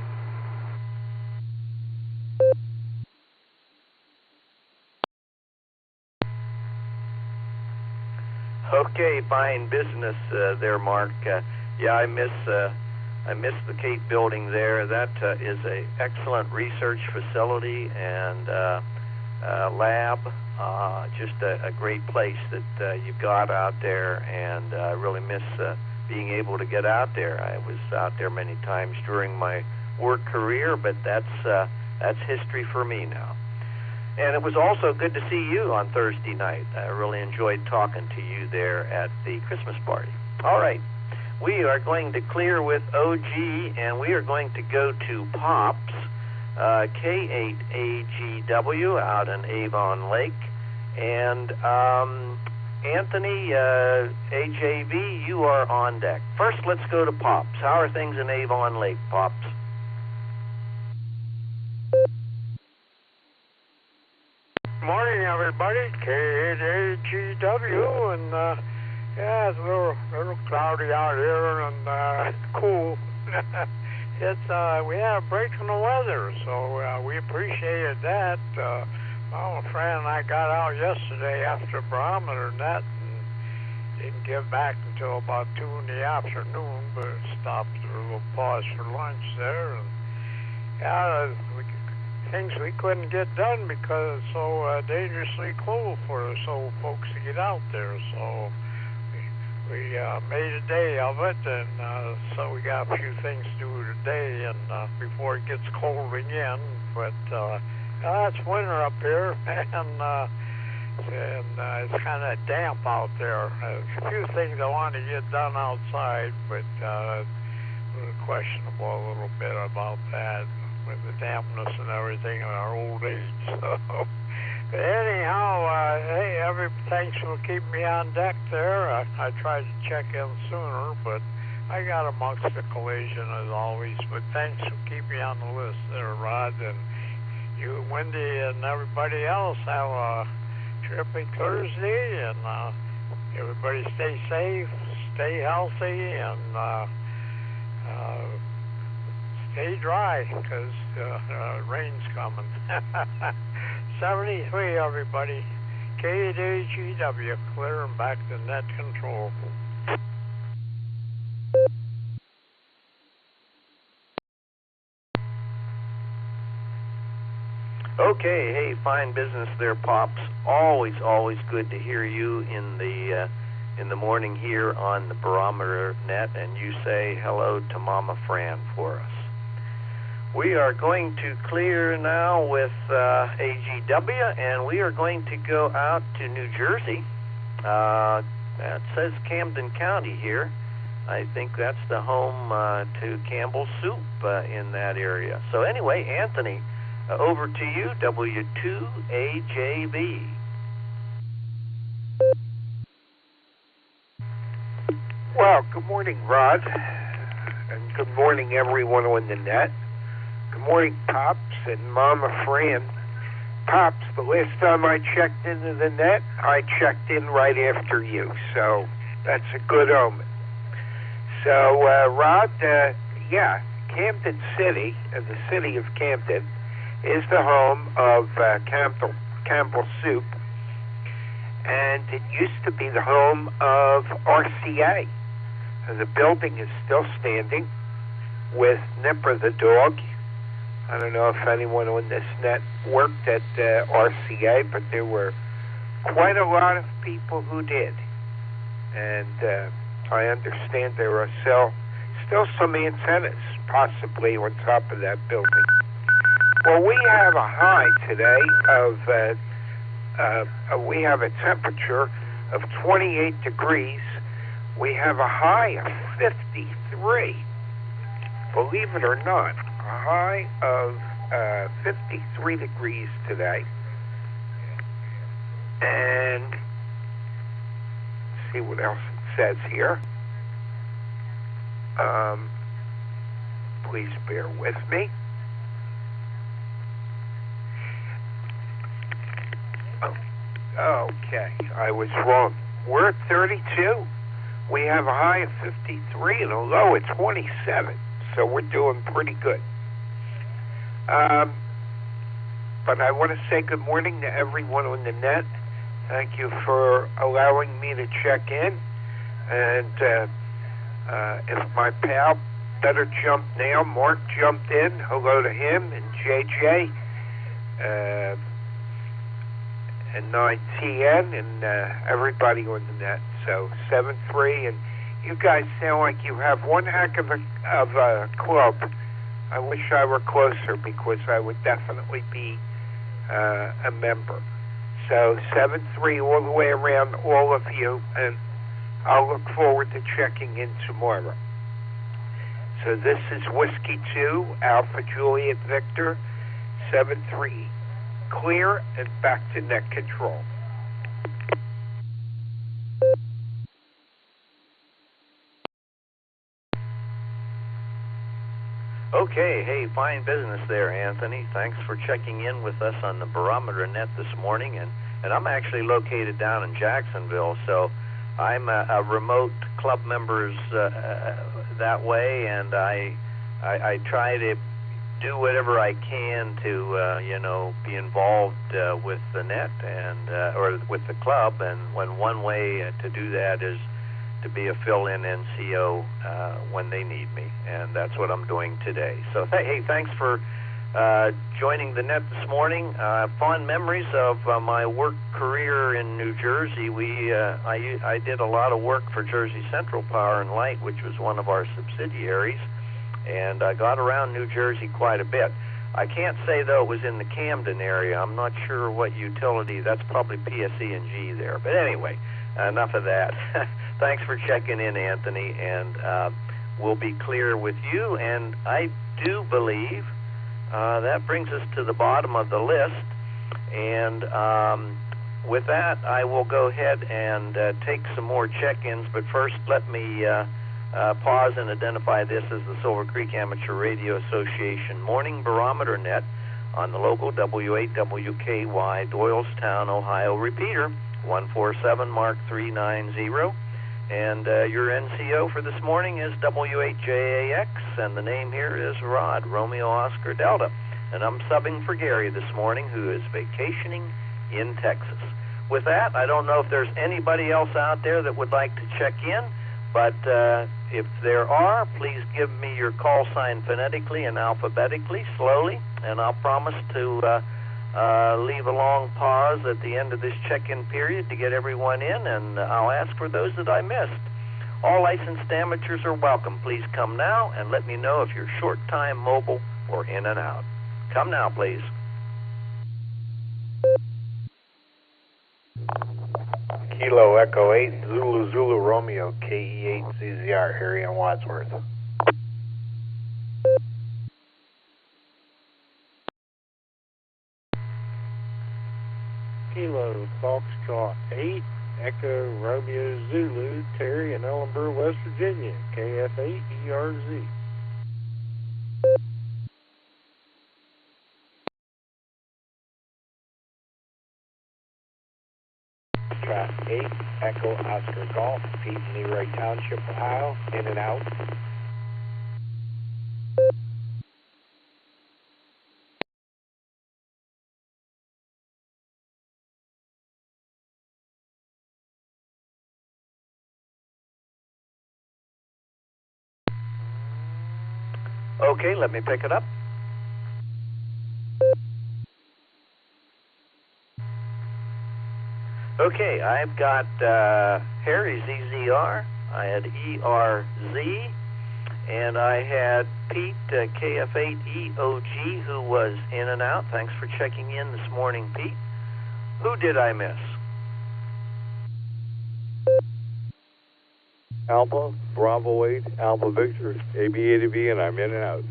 S11: Okay, fine business there, Mark. Yeah, I miss the Cape Building there. That is a excellent research facility and lab. Just a great place that you've got out there, and I really miss being able to get out there. I was out there many times during my work career, but that's history for me now. And it was also good to see you on Thursday night. I really enjoyed talking to you there at the Christmas party. All right, we are going to clear with OG, and we are going to go to Pops, K8AGW out in Avon Lake, and Anthony, AJV, you are on deck. First, let's go to Pops. How are things in Avon Lake, Pops?
S5: Morning, everybody. K8AGW, and yeah, it's a little cloudy out here and cool. It's we had a break in the weather, so we appreciated that. My friend and I got out yesterday after Barometer Net and didn't get back until about 2 in the afternoon, but stopped for a little pause for lunch there. And yeah, things we couldn't get done because it's so dangerously cold for us old folks to get out there. So we made a day of it, and so we got a few things to do today and before it gets cold again. But it's winter up here, and it's kind of damp out there. There's a few things I want to get done outside, but we're questionable a little bit about that with the dampness and everything in our old age. So, but anyhow, hey, thanks for keeping me on deck there. I tried to check in sooner, but I got amongst the collision as always. But thanks for keeping me on the list there, Rod. And you, Wendy, and everybody else have a terrific Thursday. And everybody stay safe, stay healthy, and stay dry because rain's coming. 73, everybody. K8AGW, clear and back to net control.
S11: Okay, hey, fine business there, Pops. Always good to hear you in the morning here on the Barometer Net, and you say hello to Mama Fran for us. We are going to clear now with AGW, and we are going to go out to New Jersey. It says Camden County here. I think that's the home to Campbell's Soup in that area. So anyway, Anthony, over to you, W2AJB.
S18: Well, good morning, Rod, and good morning, everyone on the net. Good morning, Pops and Mama Fran. Pops, the last time I checked into the net, I checked in right after you, so that's a good omen. So, Rod, yeah, Camden City, the city of Camden, is the home of Campbell Soup, and it used to be the home of RCA. The building is still standing with Nipper the dog. I don't know if anyone on this net worked at RCA, but there were quite a lot of people who did. And I understand there are still some antennas possibly on top of that building. Well, we have a high today of, we have a temperature of 28 degrees. We have a high of 53. Believe it or not, a high of 53 degrees today. And let's see what else it says here. Please bear with me. Okay, I was wrong. We're at 32. We have a high of 53 and a low of 27. So we're doing pretty good. But I want to say good morning to everyone on the net. Thank you for allowing me to check in. And if my pal Better Jump Now, Mark jumped in, hello to him, and JJ, and 9TN, and everybody on the net. So 7-3, and you guys sound like you have one heck of a club. I wish I were closer because I would definitely be a member. So 7-3 all the way around, all of you, and I'll look forward to checking in tomorrow. So this is Whiskey 2, Alpha Juliet Victor, 7-3. Clear and back to net control.
S11: Okay, hey, fine business there, Anthony. Thanks for checking in with us on the Barometer Net this morning. And I'm actually located down in Jacksonville, so I'm a remote club members that way, and I try to do whatever I can to be involved with the net and or with the club. And one way to do that is to be a fill-in NCO when they need me, and that's what I'm doing today. So hey, thanks for joining the net this morning. Fond memories of my work career in New Jersey. I did a lot of work for Jersey Central Power and Light, which was one of our subsidiaries, and I got around New Jersey quite a bit. I can't say, though, it was in the Camden area. I'm not sure what utility. That's probably PSE&G there. But anyway, enough of that. Thanks for checking in, Anthony, and we'll be clear with you. And I do believe that brings us to the bottom of the list. And with that, I will go ahead and take some more check-ins. But first, let me pause and identify this as the Silvercreek Amateur Radio Association Morning Barometer Net on the local W8WKY Doylestown, Ohio repeater, 147 Mark 390. And your NCO for this morning is W8JAX, and the name here is Rod, Romeo Oscar Delta. And I'm subbing for Gary this morning, who is vacationing in Texas. With that, I don't know if there's anybody else out there that would like to check in, but if there are, please give me your call sign phonetically and alphabetically, slowly, and I'll promise to leave a long pause at the end of this check-in period to get everyone in, and I'll ask for those that I missed. All licensed amateurs are welcome. Please come now and let me know if you're short-time, mobile, or in and out. Come now, please.
S2: Kilo Echo 8, Zulu Zulu Romeo, KE8 ZZR, Harry and Wadsworth.
S17: Kilo Foxtrot 8, Echo Romeo Zulu, Terry in Ellenboro, West Virginia, KF8 ERZ.
S2: Foxtrot 8, Echo Oscar Golf, Pete in Leroy Township, Ohio, in and out.
S11: Okay, let me pick it up. Okay, I've got Harry ZZR, I had ERZ, and I had Pete KF8EOG, who was in and out. Thanks for checking in this morning, Pete. Who did I miss?
S6: Alpha, Bravo 8, Alpha Victor, AB to B, and I'm in and out.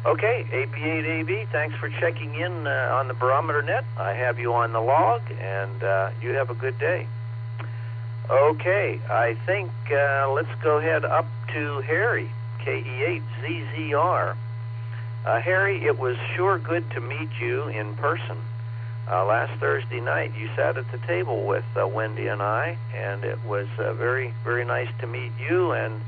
S11: Okay, AP8AB, thanks for checking in on the Barometer Net. I have you on the log, and you have a good day. Okay, I think let's go ahead up to Harry, KE8 ZZR. Harry, it was sure good to meet you in person. Last Thursday night, you sat at the table with Wendy and I, and it was very, very nice to meet you and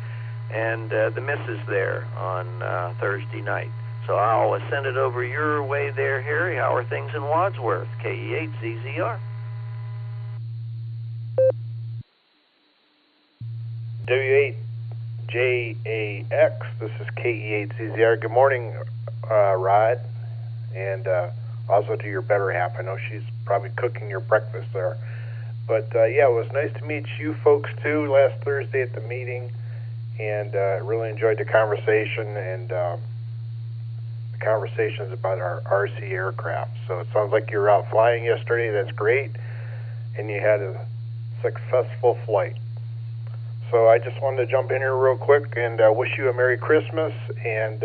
S11: the missus there on Thursday night. So I'll send it over your way there, Harry. How are things in Wadsworth? KE8 ZZR.
S2: W8JAX, this is KE8 ZZR. Good morning, Rod, and also to your better half. I know she's probably cooking your breakfast there. But yeah, it was nice to meet you folks too last Thursday at the meeting, and really enjoyed the conversation and the conversations about our RC aircraft. So it sounds like you were out flying yesterday. That's great, and you had a successful flight. So I just wanted to jump in here real quick and wish you a Merry Christmas, and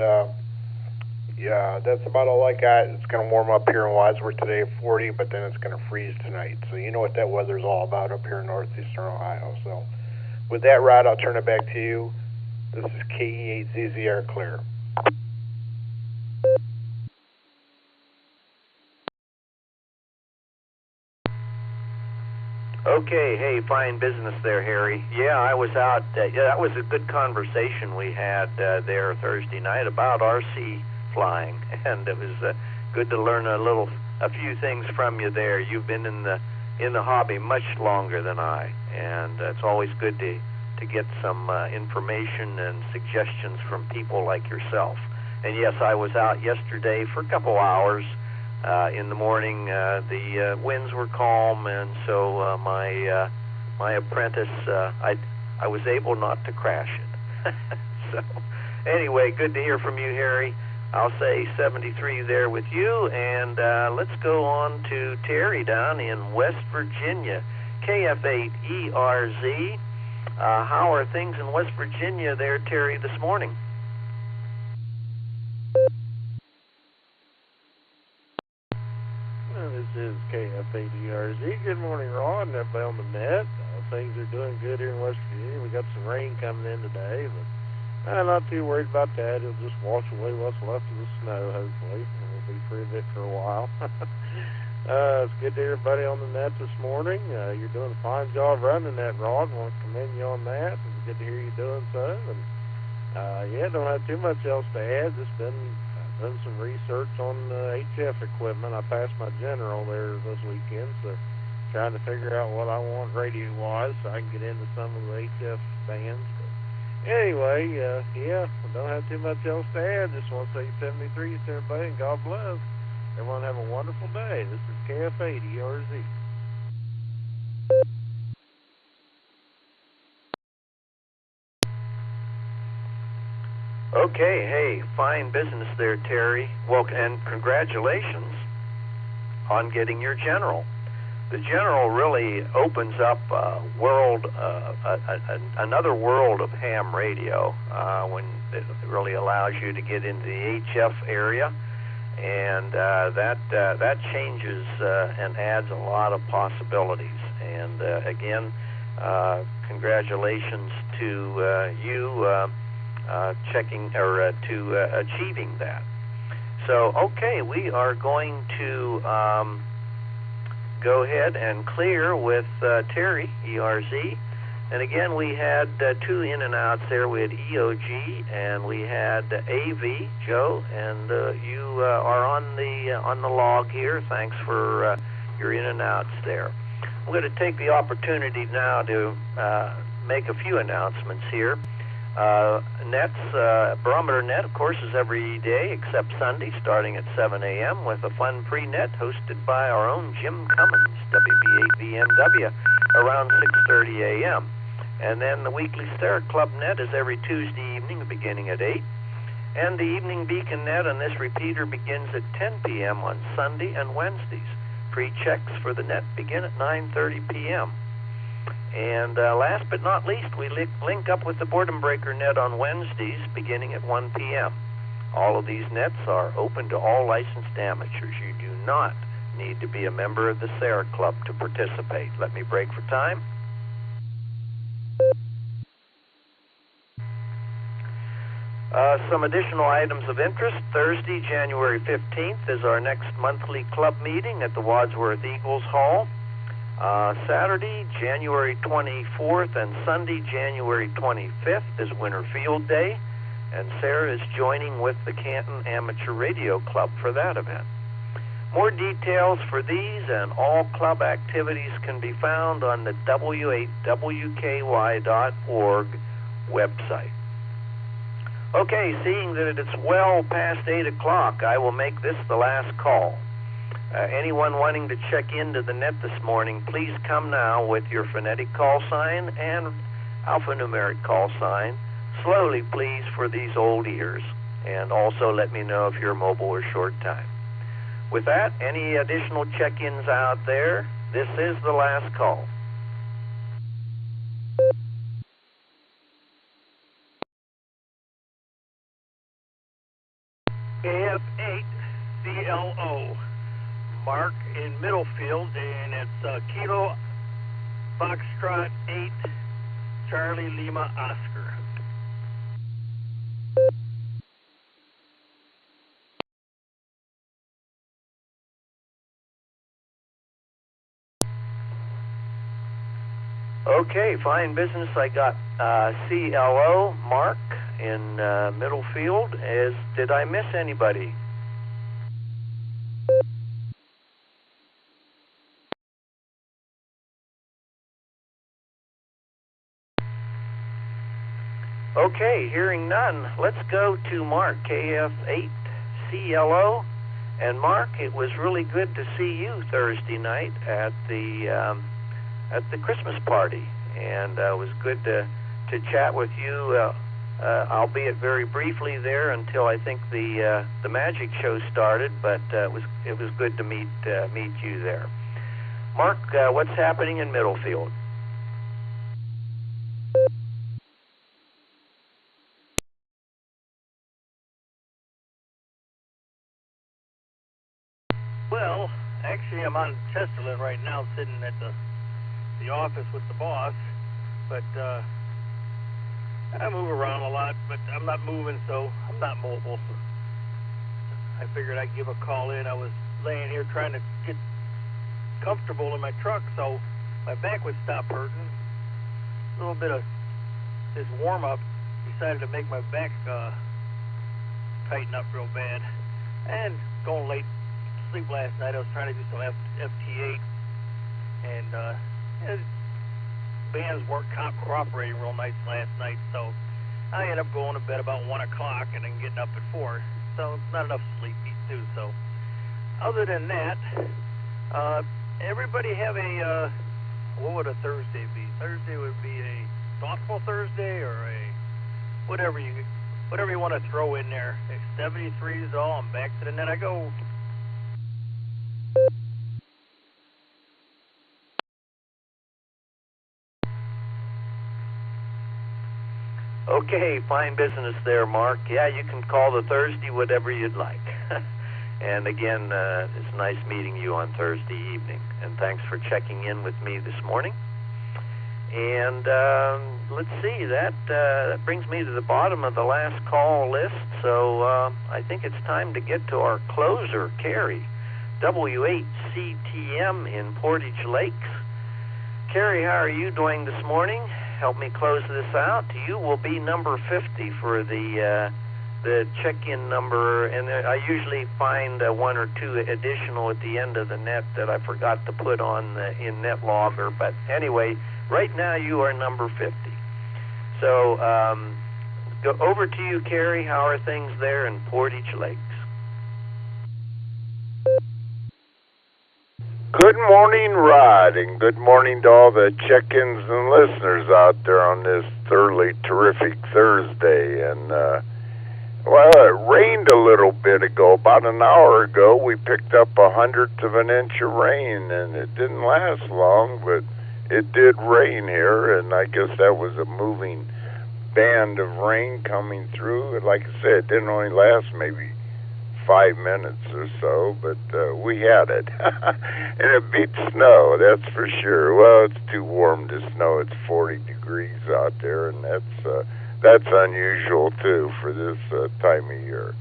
S2: yeah, that's about all I got. It's going to warm up here in Wadsworth today, 40, but then it's going to freeze tonight. So you know what that weather's all about up here in northeastern Ohio. So with that, Rod, I'll turn it back to you. This is KE8 ZZR Clear.
S11: Okay, hey, fine business there, Harry. Yeah, I was out. Yeah, that was a good conversation we had there Thursday night about RC flying, and it was good to learn a few things from you there. You've been in the hobby much longer than I, and it's always good to get some information and suggestions from people like yourself. And yes, I was out yesterday for a couple hours. In the morning, the winds were calm, and so my apprentice, I was able not to crash it. So anyway, good to hear from you, Harry. I'll say 73 there with you, and let's go on to Terry down in West Virginia, KF8ERZ. How are things in West Virginia there, Terry, this morning?
S4: This is KF8ERZ. Good morning, Ron, and everybody on the net. Things are doing good here in West Virginia. We got some rain coming in today, but I'm not too worried about that. It'll just wash away what's left of the snow, hopefully, and we'll be free of it for a while. It's good to hear everybody on the net this morning. You're doing a fine job running that, Rod. I want to commend you on that. It's good to hear you doing so. And yeah, don't have too much else to add. Just done some research on HF equipment. I passed my general there this weekend, so trying to figure out what I want radio-wise so I can get into some of the HF bands. But anyway, yeah, I don't have too much else to add. Just want to say 73 to everybody, and God bless. Everyone have a wonderful day. This is KF8ERZ.
S11: Okay, hey, fine business there, Terry. Well, and congratulations on getting your general. The general really opens up another world of ham radio when it really allows you to get into the HF area, and that changes and adds a lot of possibilities. And again, congratulations to you checking or to achieving that. So, okay, we are going to go ahead and clear with Terry, ERZ. And again, we had two in and outs there. We had EOG and we had AV, Joe, and you are on the log here. Thanks for your in and outs there. I'm going to take the opportunity now to make a few announcements here. Barometer Net, of course, is every day except Sunday, starting at 7 a.m. with a fun pre-net hosted by our own Jim Cummins, WB8VMW, around 6:30 a.m. And then the weekly Star Club Net is every Tuesday evening, beginning at 8. And the evening Beacon Net on this repeater begins at 10 p.m. on Sunday and Wednesdays. Pre-checks for the net begin at 9:30 p.m. And last but not least, we link up with the Boredom Breaker Net on Wednesdays beginning at 1 p.m. All of these nets are open to all licensed amateurs. You do not need to be a member of the Sarah Club to participate. Let me break for time. Some additional items of interest. Thursday, January 15th is our next monthly club meeting at the Wadsworth Eagles Hall. Saturday, January 24th, and Sunday, January 25th is Winter Field Day, and Sarah is joining with the Canton Amateur Radio Club for that event. More details for these and all club activities can be found on the w8wky.org website. Okay, seeing that it's well past 8 o'clock, I will make this the last call. Anyone wanting to check into the net this morning, please come now with your phonetic call sign and alphanumeric call sign. Slowly, please, for these old ears. And also let me know if you're mobile or short time. With that, any additional check-ins out there, this is the last call.
S19: AF8 CLO. Mark in Middlefield, and it's Kilo Foxtrot 8 Charlie Lima Oscar.
S11: Okay, fine business. I got CLO Mark in Middlefield. Did I miss anybody? Okay, hearing none, let's go to Mark, KF8CLO. And Mark, it was really good to see you Thursday night at the Christmas party, and it was good to chat with you, albeit very briefly there until I think the magic show started. But it was good to meet you there, Mark. What's happening in Middlefield?
S19: Well, actually, I'm on Chesterland right now, sitting at the office with the boss, but I move around a lot, but I'm not moving, so I'm not mobile. I figured I'd give a call in. I was laying here trying to get comfortable in my truck, so my back would stop hurting. A little bit of this warm-up decided to make my back tighten up real bad. And going late sleep last night, I was trying to do some FT8, and bands weren't cooperating real nice last night, so I ended up going to bed about 1 o'clock and then getting up at 4, so not enough sleep too. So other than that, everybody have a what would a Thursday be? Thursday would be a thoughtful Thursday, or a whatever you want to throw in there. 73 is all. I'm back to the net I go.
S11: Okay, fine business there, Mark. Yeah, you can call the Thursday whatever you'd like. And again, it's nice meeting you on Thursday evening. And thanks for checking in with me this morning. And let's see, that brings me to the bottom of the last call list, so I think it's time to get to our closer, Carrie, W8 CTM in Portage Lakes. Carrie, how are you doing this morning? Help me close this out. You will be number 50 for the check-in number, and I usually find one or two additional at the end of the net that I forgot to put on in NetLogger. But anyway, right now you are number 50. So go over to you, Carrie. How are things there in Portage Lakes?
S7: Good morning, Rod, and good morning to all the check-ins and listeners out there on this thoroughly terrific Thursday. And, well, it rained a little bit ago. About an hour ago, we picked up 1/100th of an inch of rain, and it didn't last long, but it did rain here, and I guess that was a moving band of rain coming through. Like I said, it didn't only last maybe 5 minutes or so, but we had it. And it beat snow, that's for sure. Well, it's too warm to snow. It's 40 degrees out there, and that's unusual, too, for this time of year.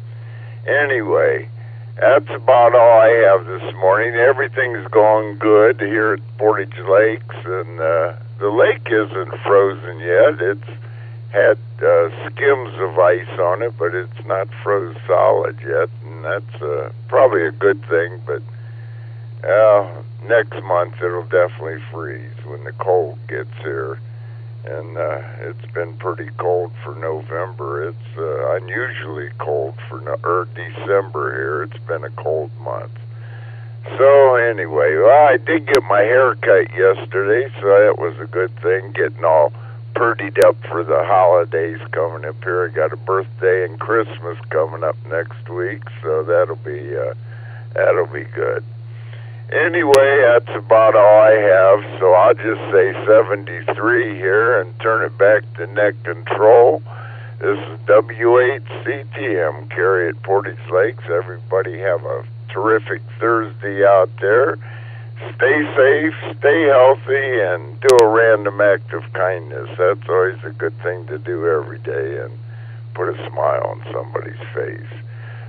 S7: Anyway, that's about all I have this morning. Everything's going good here at Portage Lakes, and the lake isn't frozen yet. It's had skims of ice on it, but it's not froze solid yet, and that's probably a good thing. But next month it'll definitely freeze when the cold gets here, and it's been pretty cold for November. It's unusually cold for December here. It's been a cold month. So anyway, well, I did get my hair cut yesterday, so that was a good thing, getting all purdied up for the holidays coming up here. I got a birthday and Christmas coming up next week, so that'll be good. Anyway, that's about all I have, so I'll just say 73 here and turn it back to Net Control. This is W8 CTM, Carrie at Portage Lakes. Everybody have a terrific Thursday out there. Stay safe, stay healthy, and do a random act of kindness. That's always a good thing to do every day, and put a smile on somebody's face.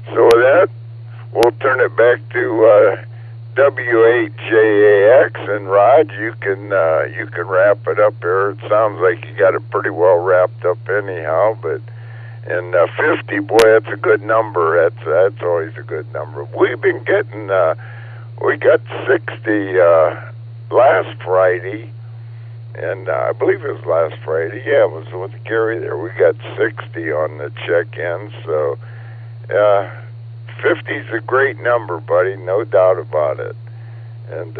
S7: So with that, we'll turn it back to W8JAX, and Rod, you can wrap it up here. It sounds like you got it pretty well wrapped up anyhow, but and 50, boy, that's a good number. That's always a good number. We've been getting we got 60 last Friday, and I believe it was last Friday. Yeah, it was with Gary there. We got 60 on the check-in, so 50's a great number, buddy, no doubt about it. And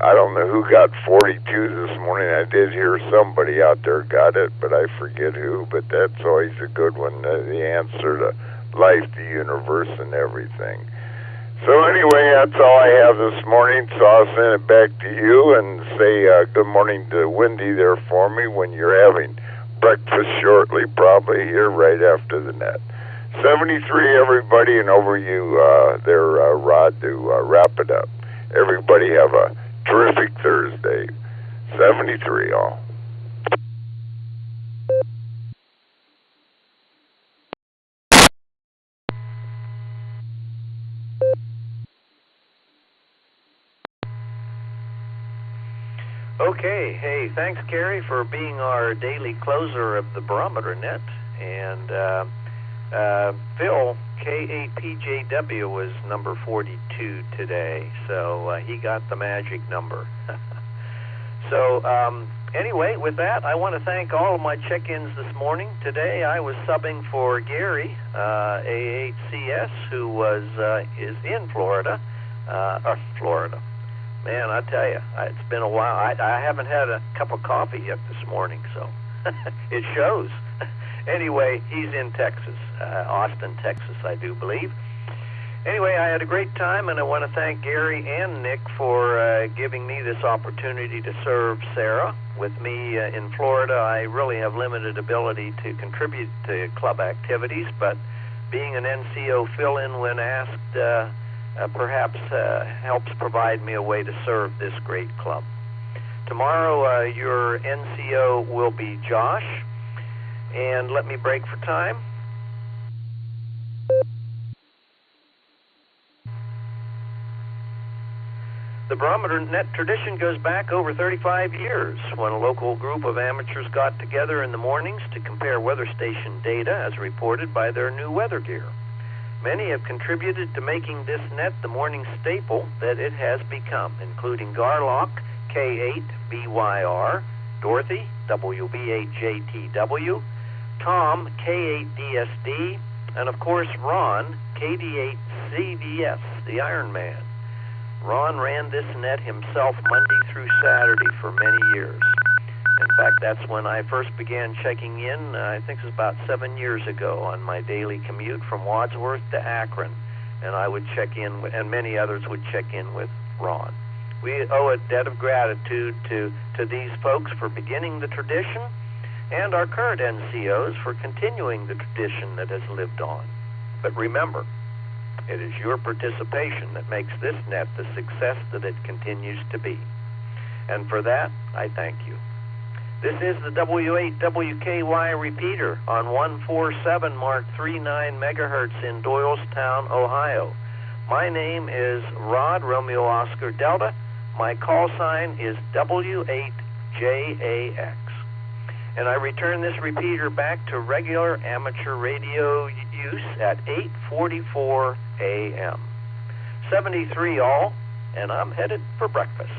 S7: I don't know who got 42 this morning. I did hear somebody out there got it, but I forget who. But that's always a good one, the answer to life, the universe, and everything. So anyway, that's all I have this morning, so I'll send it back to you and say good morning to Wendy there for me when you're having breakfast shortly, probably here right after the net. 73, everybody, and over you there, Rod, to wrap it up. Everybody have a terrific Thursday. 73 all.
S11: Okay, hey, thanks, Carrie, for being our daily closer of the Barometer Net. And Phil, KAPJW, was number 42 today, so he got the magic number. So anyway, with that, I want to thank all of my check-ins this morning. Today I was subbing for Gary, AHCS, who is in Florida. Florida. Man, I tell you, it's been a while. I haven't had a cup of coffee yet this morning, so it shows. Anyway, he's in Texas, Austin, Texas, I do believe. Anyway, I had a great time, and I want to thank Gary and Nick for giving me this opportunity to serve Sarah. With me in Florida, I really have limited ability to contribute to club activities, but being an NCO fill-in when asked perhaps helps provide me a way to serve this great club. Tomorrow, your NCO will be Josh. And let me break for time. The Barometer Net tradition goes back over 35 years when a local group of amateurs got together in the mornings to compare weather station data as reported by their new weather gear. Many have contributed to making this net the morning staple that it has become, including Garlock, K8BYR, Dorothy, WB8JTW, Tom, K8DSD, and of course Ron, KD8CDS, the Iron Man. Ron ran this net himself Monday through Saturday for many years. In fact, that's when I first began checking in, I think it was about 7 years ago, on my daily commute from Wadsworth to Akron. And I would check in, and many others would check in with Ron. We owe a debt of gratitude to these folks for beginning the tradition, and our current NCOs for continuing the tradition that has lived on. But remember, it is your participation that makes this net the success that it continues to be. And for that, I thank you. This is the W8WKY repeater on 147 Mark 39 megahertz in Doylestown, Ohio. My name is Rod Romeo Oscar Delta. My call sign is W8JAX. And I return this repeater back to regular amateur radio use at 8:44 a.m. 73 all, and I'm headed for breakfast.